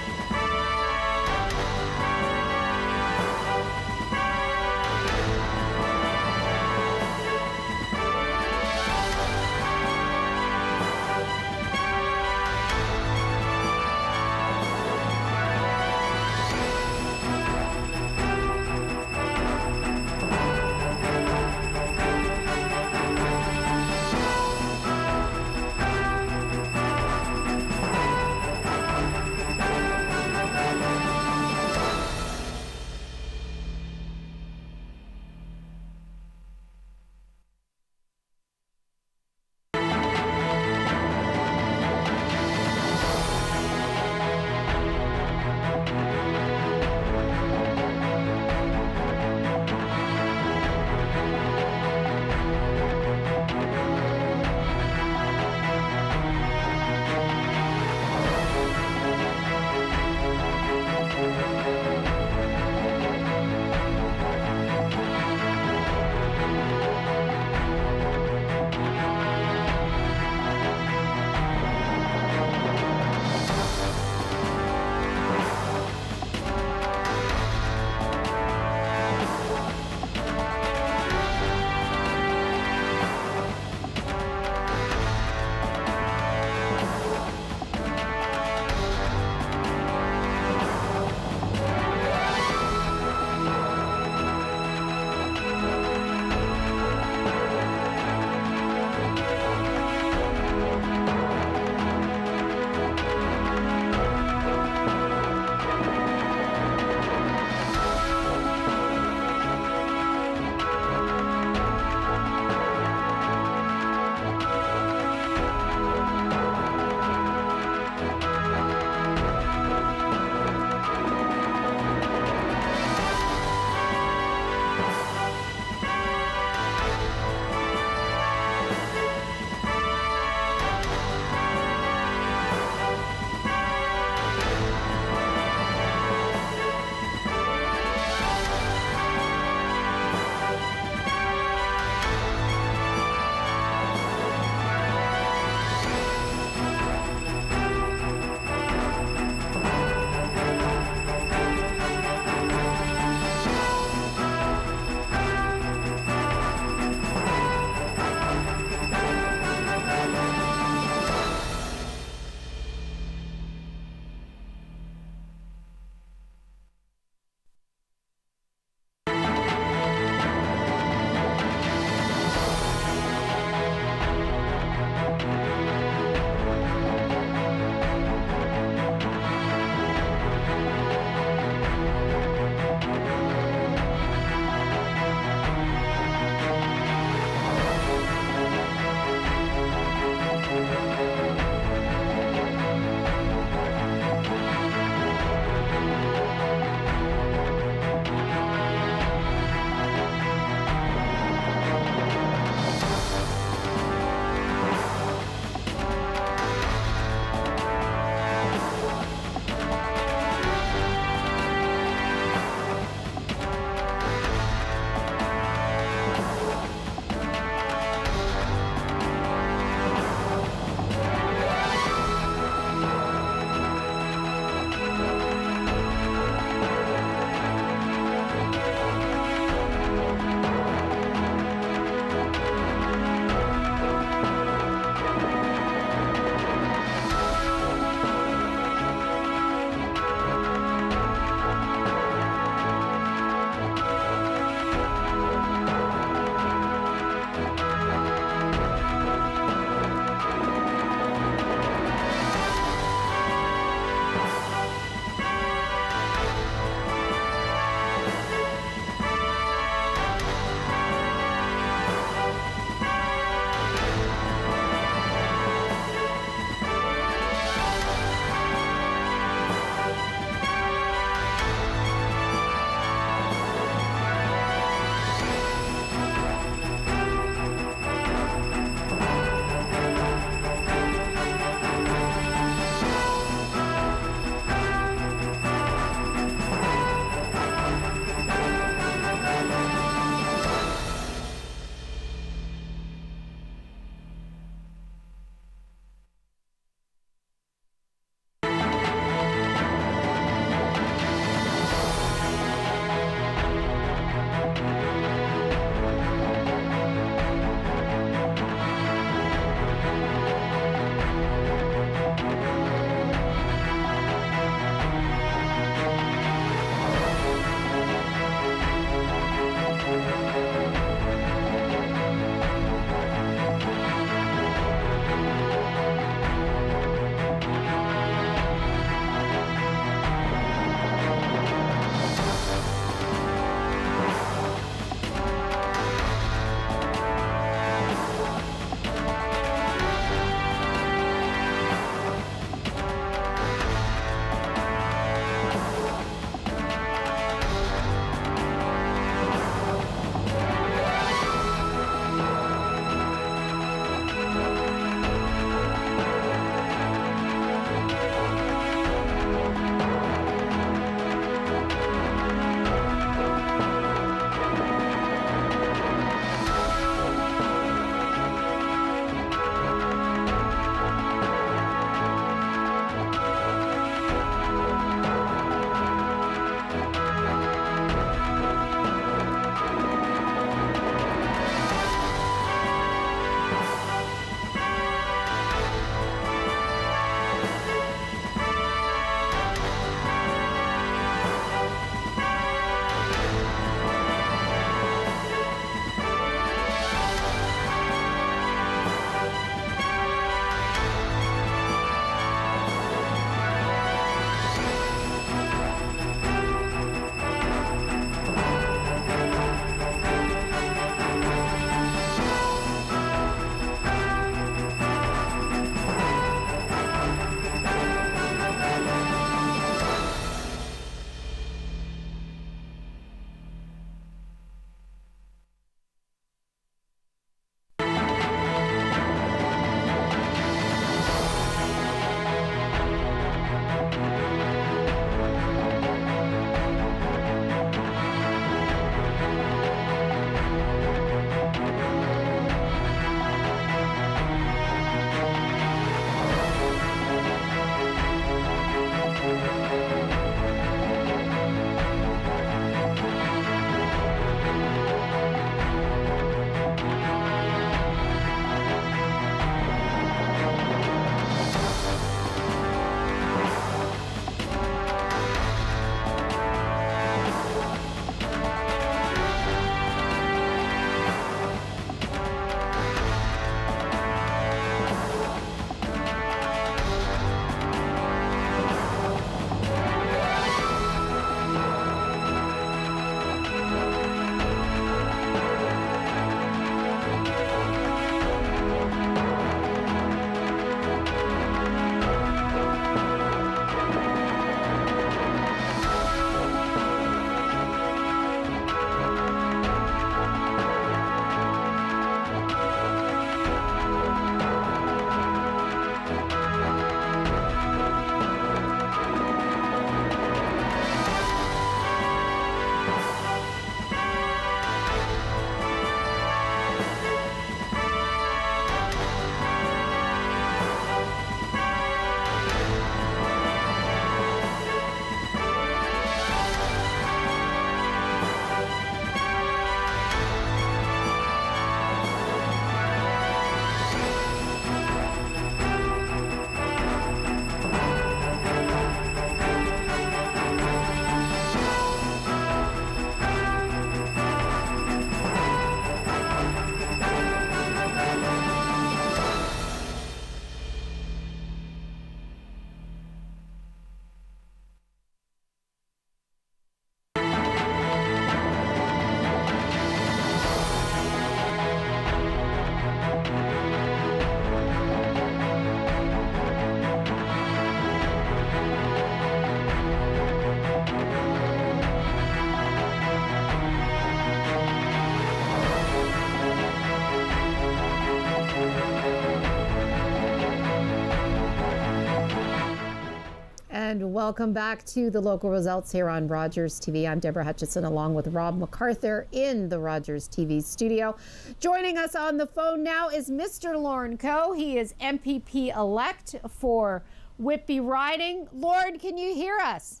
and welcome back to the local results here on Rogers TV. I'm Debra Hutchison along with Rob MacArthur in the Rogers TV studio. Joining us on the phone now is Mr. Lorne Coe. He is MPP elect for Whitby riding. Lord, can you hear us?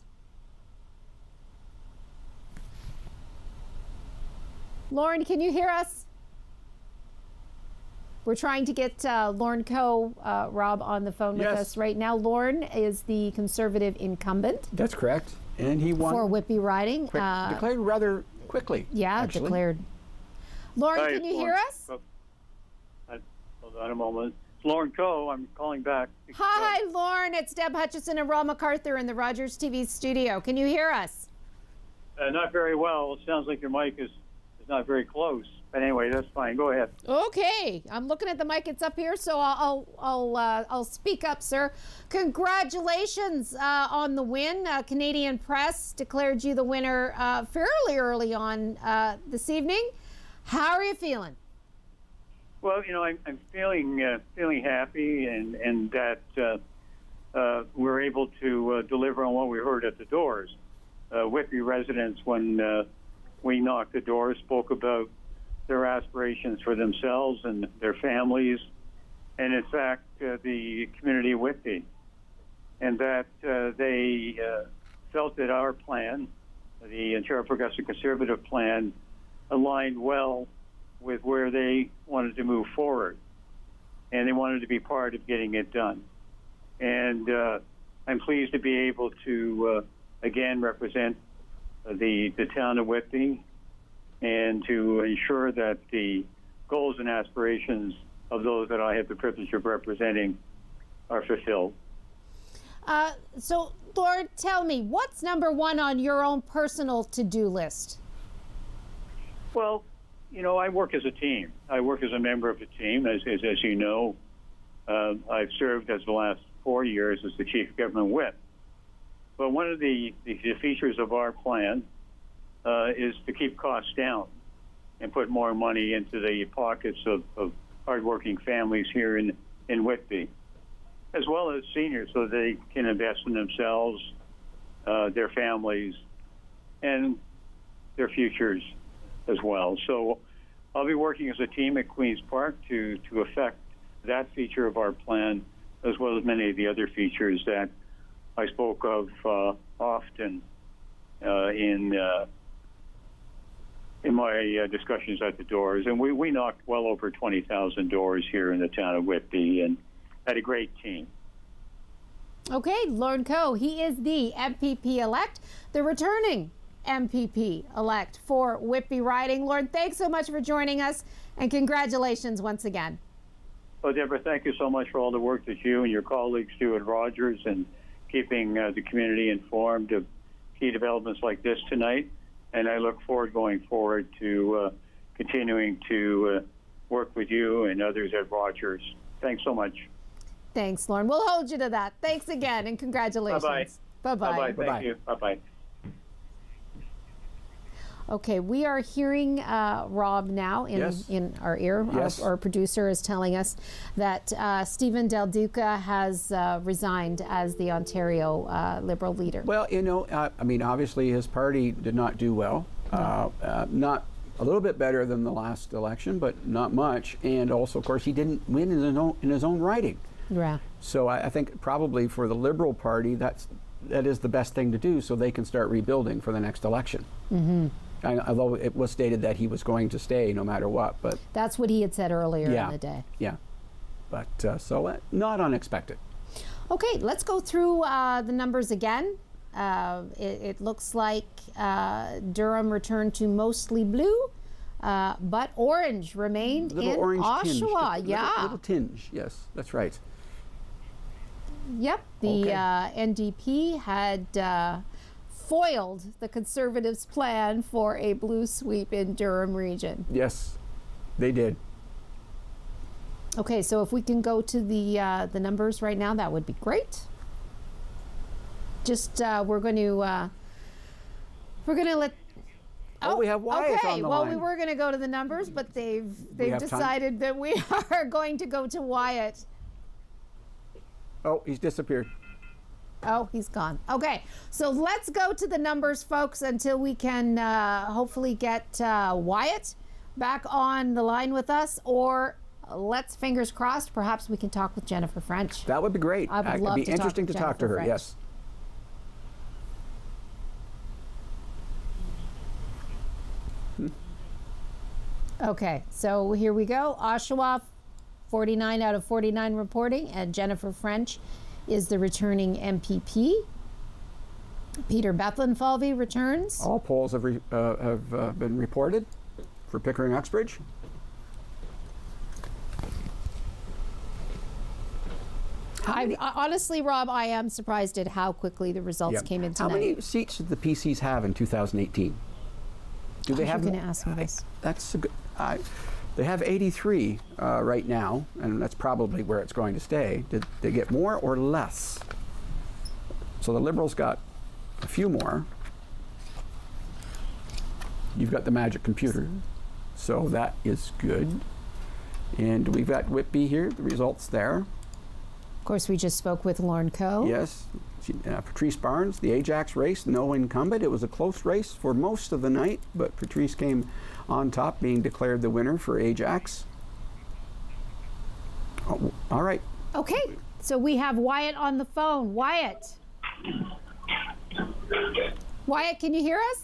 Lorne, can you hear us? We're trying to get Lorne Coe, Rob, on the phone with us right now. Lorne is the Conservative incumbent. That's correct. And he won. For Whitby riding. Declared rather quickly. Yeah, actually. declared. Lorne, Hi, can you hear us? Hold on a moment. It's Lorne Coe. I'm calling back. Hi, Lorne. It's Deb Hutchison and Rob MacArthur in the Rogers TV studio. Can you hear us? Not very well. It sounds like your mic is not very close. But anyway, that's fine. Go ahead. Okay, I'm looking at the mic. It's up here, so I'll speak up, sir. Congratulations on the win. Canadian Press declared you the winner fairly early on this evening. How are you feeling? Well, you know, I'm feeling happy, and that we're able to deliver on what we heard at the doors. Whitby residents, when we knocked the doors, spoke about their aspirations for themselves and their families, and in fact, the community of Whitby, and that they felt that our plan, the Ontario Progressive Conservative plan, aligned well with where they wanted to move forward, and they wanted to be part of getting it done. And I'm pleased to be able to again represent the town of Whitby, and to ensure that the goals and aspirations of those that I have the privilege of representing are fulfilled. So, Lord, tell me, what's number one on your own personal to-do list? Well, you know, I work as a team. I work as a member of a team. As you know, I've served as the last 4 years as the Chief Government Whip. But one of the features of our plan is to keep costs down and put more money into the pockets of hardworking families here in Whitby, as well as seniors, so they can invest in themselves, their families, and their futures as well. So I'll be working as a team at Queen's Park to affect that feature of our plan, as well as many of the other features that I spoke of often in my discussions at the doors. And we knocked well over 20,000 doors here in the town of Whitby and had a great team. Okay, Lorne Coe, he is the MPP elect, the returning MPP elect for Whitby riding. Lorne, thanks so much for joining us, and congratulations once again. Well, Deborah, thank you so much for all the work that you and your colleagues do at Rogers and keeping the community informed of key developments like this tonight. And I look forward going forward to continuing to work with you and others at Rogers. Thanks so much. Thanks, Lorne. We'll hold you to that. Thanks again, and congratulations. Bye-bye. Bye-bye. Bye-bye. Thank you. Bye-bye. Okay, we are hearing Rob now in our ear. Yes. Our producer is telling us that Stephen Del Duca has resigned as the Ontario Liberal leader. Well, you know, I mean, obviously his party did not do well. Not a little bit better than the last election, but not much. And also, of course, he didn't win in his own riding. Yeah. So I think probably for the Liberal Party, that is the best thing to do, so they can start rebuilding for the next election. Mm-hmm. Although it was stated that he was going to stay no matter what, but that's what he had said earlier in the day. Yeah, but so not unexpected. Okay, let's go through the numbers again. It looks like Durham returned to mostly blue, but orange remained in orange Oshawa. Tinge. Little tinge. Yes, that's right. Yep, the NDP had foiled the Conservatives' plan for a blue sweep in Durham Region. Yes, they did. Okay, so if we can go to the numbers right now, that would be great. Just we're going to let. Oh, we have Wyatt on the line. We were going to go to the numbers, but they've have decided that we are going to go to Wyatt. Oh, he's disappeared. Oh, he's gone. Okay, so let's go to the numbers, folks, until we can hopefully get Wyatt back on the line with us, or let's, fingers crossed, perhaps we can talk with Jennifer French. That would be great. I would love It'd be to interesting to talk to her. French. Yes. Okay, so here we go. Oshawa, 49 out of 49 reporting, and Jennifer French is the returning MPP. Peter Bethlenfalvy returns. All polls have been reported for Pickering Uxbridge. Honestly, Rob, I am surprised at how quickly the results came in tonight. How many seats did the PCs have in 2018? Do they have? You're going to ask me this. That's a good. They have 83 right now, and that's probably where it's going to stay. Did they get more or less? So the Liberals got a few more. You've got the magic computer, so that is good. And we've got Whitby here, the results there. Of course, we just spoke with Lorne Coe. Yes. Patrice Barnes, the Ajax race, no incumbent. It was a close race for most of the night, but Patrice came on top, being declared the winner for Ajax. Oh, all right. Okay, so we have Wyatt on the phone. Wyatt. Wyatt, can you hear us?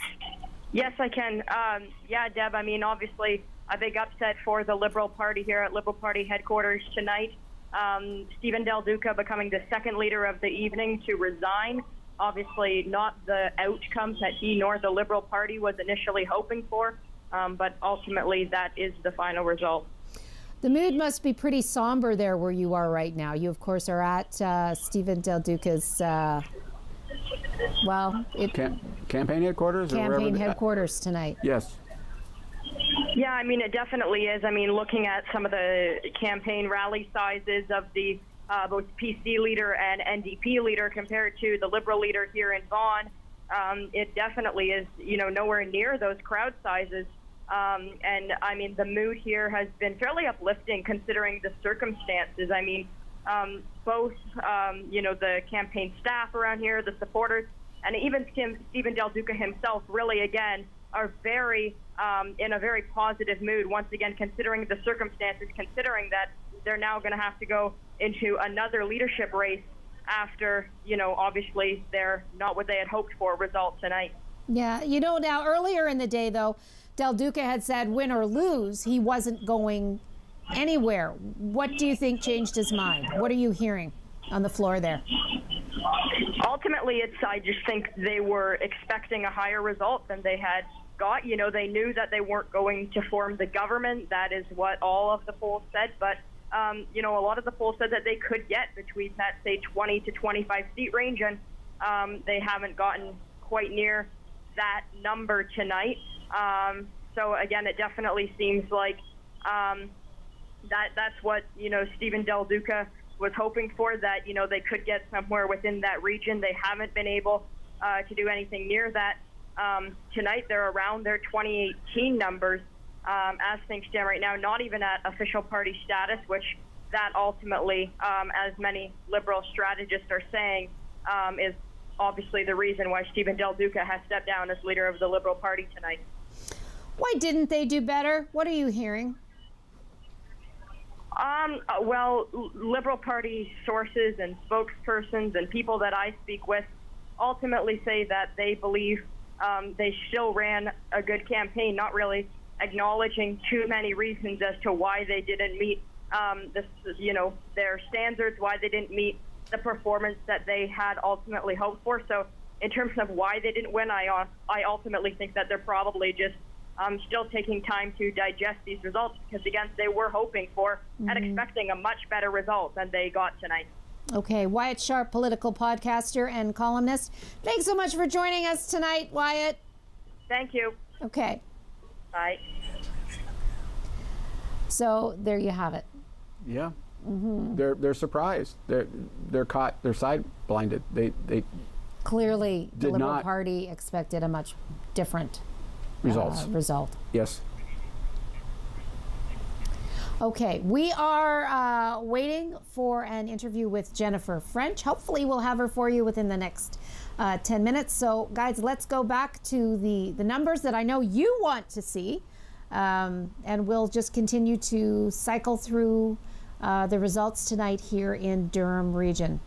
Yes, I can. Yeah, Deb, I mean, obviously, a big upset for the Liberal Party here at Liberal Party headquarters tonight. Stephen Del Duca becoming the second leader of the evening to resign. Obviously not the outcome that he nor the Liberal Party was initially hoping for, but ultimately that is the final result. The mood must be pretty somber there where you are right now. You, of course, are at Stephen Del Duca's, campaign headquarters? Campaign headquarters tonight. Yes. Yeah, I mean, it definitely is. I mean, looking at some of the campaign rally sizes of the both PC leader and NDP leader compared to the Liberal leader here in Vaughan, it definitely is, nowhere near those crowd sizes. And I mean, the mood here has been fairly uplifting considering the circumstances. I mean, both, the campaign staff around here, the supporters, and even Stephen Del Duca himself really, again, are very in a very positive mood, once again, considering the circumstances, considering that they're now going to have to go into another leadership race after, obviously they're not what they had hoped for result tonight. Yeah, now earlier in the day, though, Del Duca had said win or lose, he wasn't going anywhere. What do you think changed his mind? What are you hearing on the floor there? Ultimately, I just think they were expecting a higher result than they had got. They knew that they weren't going to form the government. That is what all of the polls said. But, a lot of the polls said that they could get between that, say, 20 to 25 seat range. And they haven't gotten quite near that number tonight. So, again, it definitely seems like that's what, Stephen Del Duca was hoping for, that, they could get somewhere within that region. They haven't been able to do anything near that. Tonight, they're around their 2018 numbers as things stand right now, not even at official party status, which that ultimately, as many Liberal strategists are saying, is obviously the reason why Stephen Del Duca has stepped down as leader of the Liberal Party tonight. Why didn't they do better? What are you hearing? Well, Liberal Party sources and spokespersons and people that I speak with ultimately say that they believe they still ran a good campaign, not really acknowledging too many reasons as to why they didn't meet their standards, why they didn't meet the performance that they had ultimately hoped for. So in terms of why they didn't win, I ultimately think that they're probably just still taking time to digest these results, because, again, they were hoping for and expecting a much better result than they got tonight. Okay, Wyatt Sharp, political podcaster and columnist. Thanks so much for joining us tonight, Wyatt. Thank you. Okay. Bye. So there you have it. Yeah. They're surprised. They're caught. They're side blinded. They clearly the Liberal not Party expected a much different result. Yes. Okay, we are waiting for an interview with Jennifer French. Hopefully we'll have her for you within the next 10 minutes. So guys, let's go back to the numbers that I know you want to see. And we'll just continue to cycle through the results tonight here in Durham Region.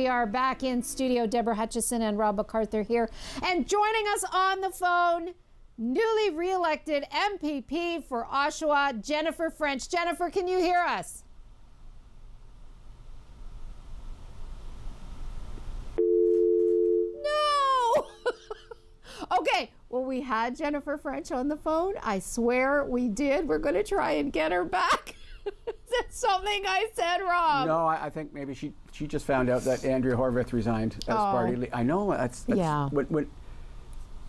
are back in studio. Debra Hutchison and Rob MacArthur here. And joining us on the phone, newly re-elected MPP for Oshawa, Jennifer French. Jennifer, can you hear us? No! Okay, well, we had Jennifer French on the phone. I swear we did. We're going to try and get her back. Is that something I said, Rob? No, I think maybe she just found out that Andrea Horwath resigned as party. I know that's yeah.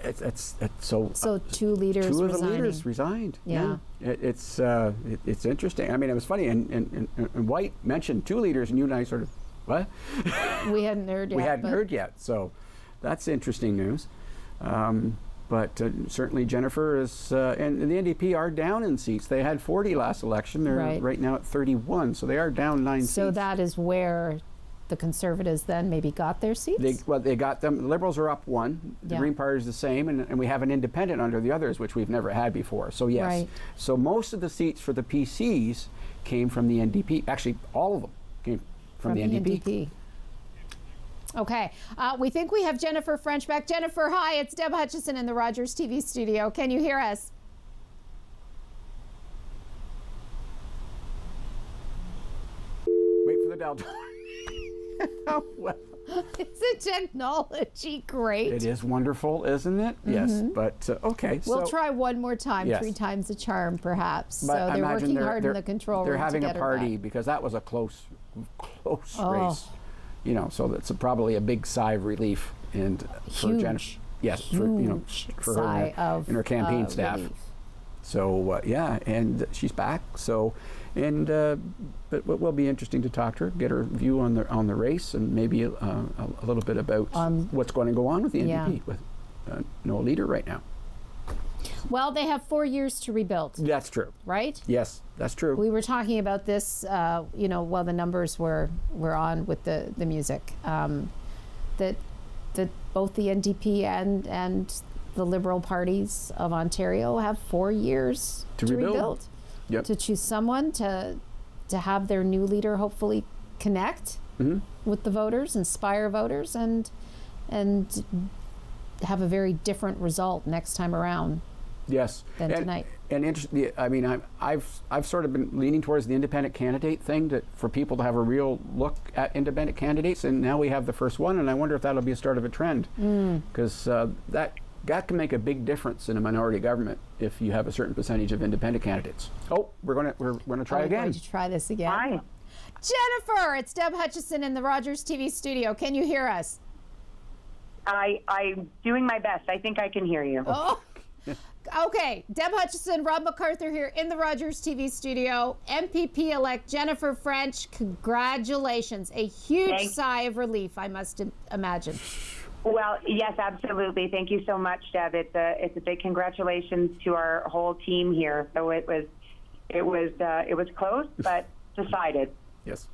It's so. So two leaders. Two of resigning. the leaders resigned. Yeah. It's interesting. I mean, it was funny. And White mentioned two leaders, and you and I sort of what? We hadn't heard yet. We hadn't heard yet. So that's interesting news. But certainly Jennifer is, and the NDP are down in seats. They had 40 last election. They're right now at 31, so they are down 9 seats. So that is where the Conservatives then maybe got their seats? They got them. The Liberals are up 1. The Green Party is the same, and we have an independent under the others, which we've never had before. So yes. Right. So most of the seats for the PCs came from the NDP. Actually, all of them came from the NDP. Okay, we think we have Jennifer French back. Jennifer, hi, it's Deb Hutchison in the Rogers TV studio. Can you hear us? Wait for the bell. Oh, well. Isn't technology great? It is wonderful, isn't it? Yes, but okay. We'll try one more time, yes. 3 times the charm, perhaps. But so they're working hard in the control room. They're having to a get party her back. because that was a close race. You know, so that's probably a big sigh of relief and for Jennifer. Yes, for her and her campaign staff. Relief. So yeah, and she's back. So, and but it will be interesting to talk to her, get her view on the race, and maybe a little bit about what's going to go on with the NDP with no leader right now. Well, they have 4 years to rebuild. That's true. Right? Yes, that's true. We were talking about this, while the numbers were on with the music, that both the NDP and the Liberal parties of Ontario have 4 years to rebuild. Yep. To choose someone to have their new leader hopefully connect with the voters, inspire voters, and have a very different result next time around. Yes. Than tonight. And I mean, I've sort of been leaning towards the independent candidate thing for people to have a real look at independent candidates, and now we have the first one, and I wonder if that'll be a start of a trend, because that can make a big difference in a minority government if you have a certain percentage of independent candidates. Oh, we're gonna try again. We're going to try this again. Hi. Jennifer, it's Deb Hutchison in the Rogers TV studio. Can you hear us? I'm doing my best. I think I can hear you. Oh. Okay, Deb Hutchison, Rob MacArthur here in the Rogers TV studio. MPP-elect Jennifer French, congratulations. A huge sigh of relief, I must imagine. Well, yes, absolutely. Thank you so much, Deb. It's a big congratulations to our whole team here. So it was close, but decided. Yes.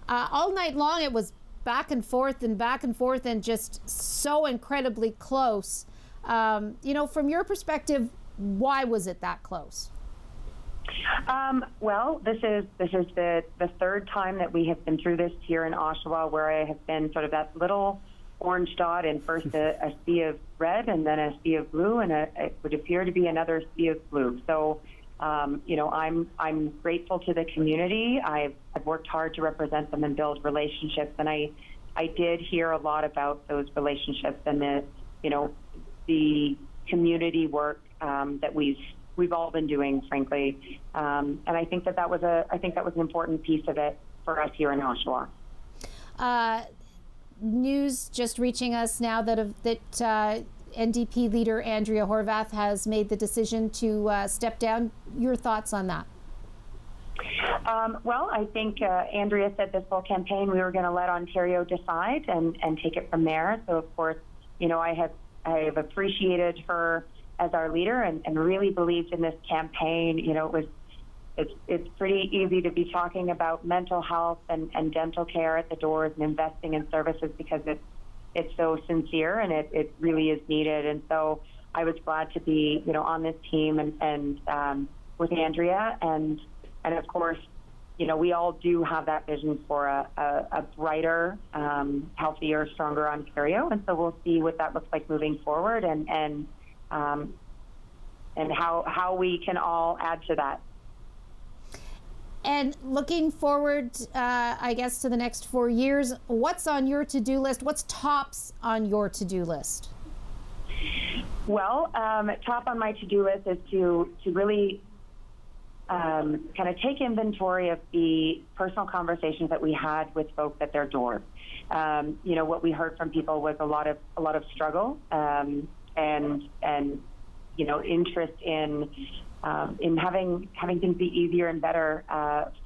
All night long, it was back and forth and just so incredibly close. From your perspective, why was it that close? Well, this is the third time that we have been through this here in Oshawa, where I have been sort of that little orange dot in first a sea of red and then a sea of blue, and it would appear to be another sea of blue. So, I'm grateful to the community. I've worked hard to represent them and build relationships, and I did hear a lot about those relationships and the community work that we've all been doing, frankly, and I think that was an important piece of it for us here in Oshawa. News just reaching us now that NDP leader Andrea Horwath has made the decision to step down. Your thoughts on that? Well, I think Andrea said this whole campaign we were going to let Ontario decide and take it from there. So, of course, I have appreciated her as our leader and really believed in this campaign. It's pretty easy to be talking about mental health and dental care at the doors and investing in services because it's so sincere and it really is needed. And so I was glad to be on this team and with Andrea and of course we all do have that vision for a brighter, healthier, stronger Ontario, and so we'll see what that looks like moving forward, and how we can all add to that. And looking forward, I guess, to the next 4 years, what's on your to-do list? What's tops on your to-do list? Well, top on my to-do list is to really kind of take inventory of the personal conversations that we had with folks at their door. What we heard from people was a lot of struggle and interest in having things be easier and better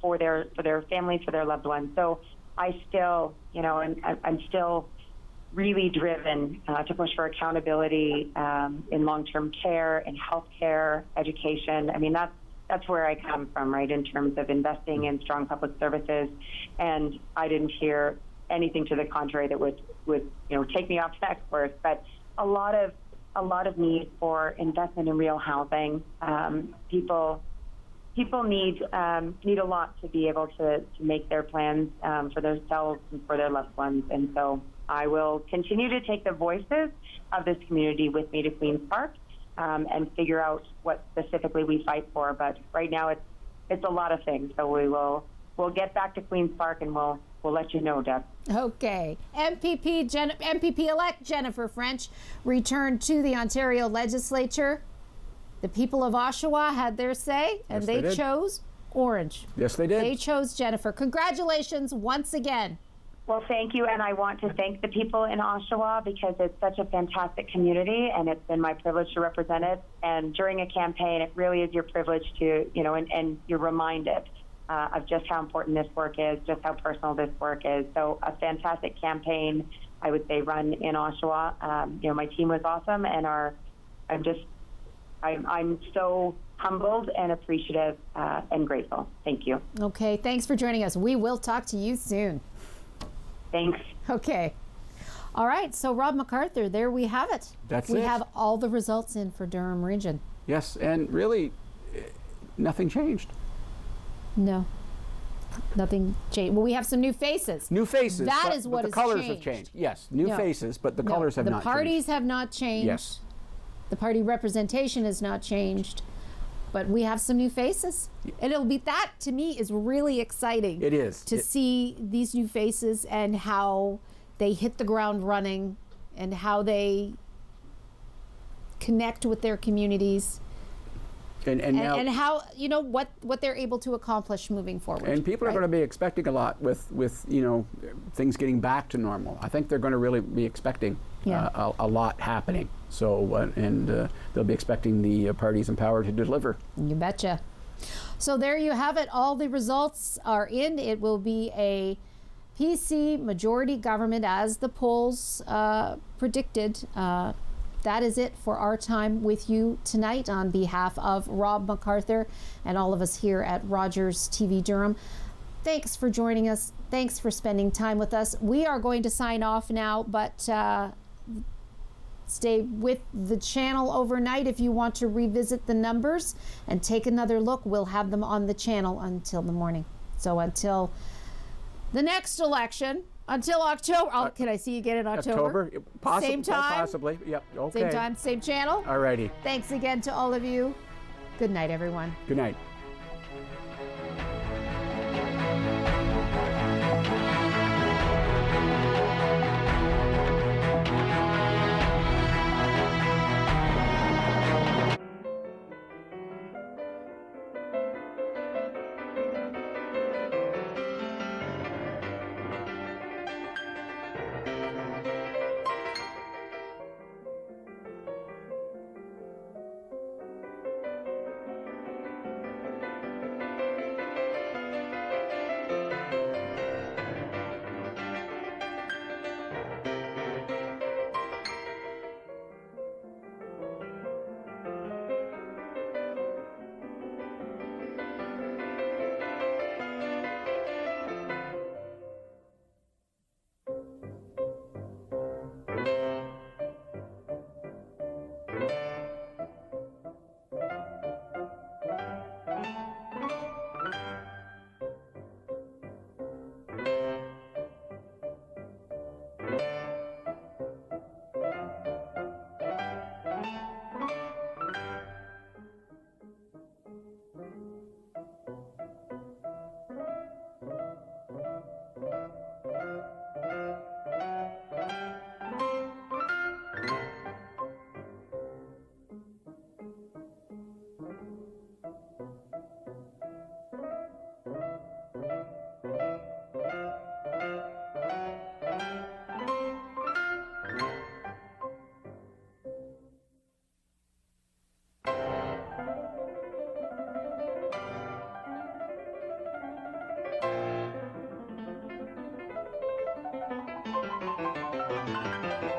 for their families, for their loved ones. So I still, I'm still really driven to push for accountability in long-term care, in healthcare, education. I mean, that's where I come from, right, in terms of investing in strong public services. And I didn't hear anything to the contrary that would take me off that course. But a lot of need for investment in real housing. People need a lot to be able to make their plans for themselves and for their loved ones. And so I will continue to take the voices of this community with me to Queen's Park and figure out what specifically we fight for. But right now it's a lot of things. So we'll get back to Queen's Park and we'll let you know, Deb. Okay. MPP-elect Jennifer French returned to the Ontario Legislature. The people of Oshawa had their say, and Yes, they chose orange. Yes, they did. They chose Jennifer. Congratulations once again. Well, thank you, and I want to thank the people in Oshawa because it's such a fantastic community, and it's been my privilege to represent it. And during a campaign, it really is your privilege to, and you're reminded of just how important this work is, just how personal this work is. So a fantastic campaign, I would say, run in Oshawa. My team was awesome, and I'm so humbled and appreciative and grateful. Thank you. Okay, thanks for joining us. We will talk to you soon. Thanks. Okay. All right, so Rob MacArthur, there we have it. That's we it. We have all the results in for Durham Region. Yes, and really, nothing changed. No, nothing changed. Well, we have some new faces. New faces. That is what the has colors changed. have changed. Yes, new faces, but the colors have not changed. The parties have not changed. Yes. The party representation has not changed, but we have some new faces. And that to me is really exciting. It is. To see these new faces and how they hit the ground running and how they connect with their communities. And how, what they're able to accomplish moving forward. And people are going to be expecting a lot with things getting back to normal. I think they're going to really be expecting a lot happening. So, they'll be expecting the parties in power to deliver. You betcha. So there you have it. All the results are in. It will be a PC majority government as the polls predicted. That is it for our time with you tonight on behalf of Rob MacArthur and all of us here at Rogers TV Durham. Thanks for joining us. Thanks for spending time with us. We are going to sign off now, but stay with the channel overnight if you want to revisit the numbers and take another look. We'll have them on the channel until the morning. So until the next election, until October. Can I see you again in October? Possibly. Same time? Possibly. Yep. Okay. Same time, same channel? Alrighty. Thanks again to all of you. Good night, everyone. Good night.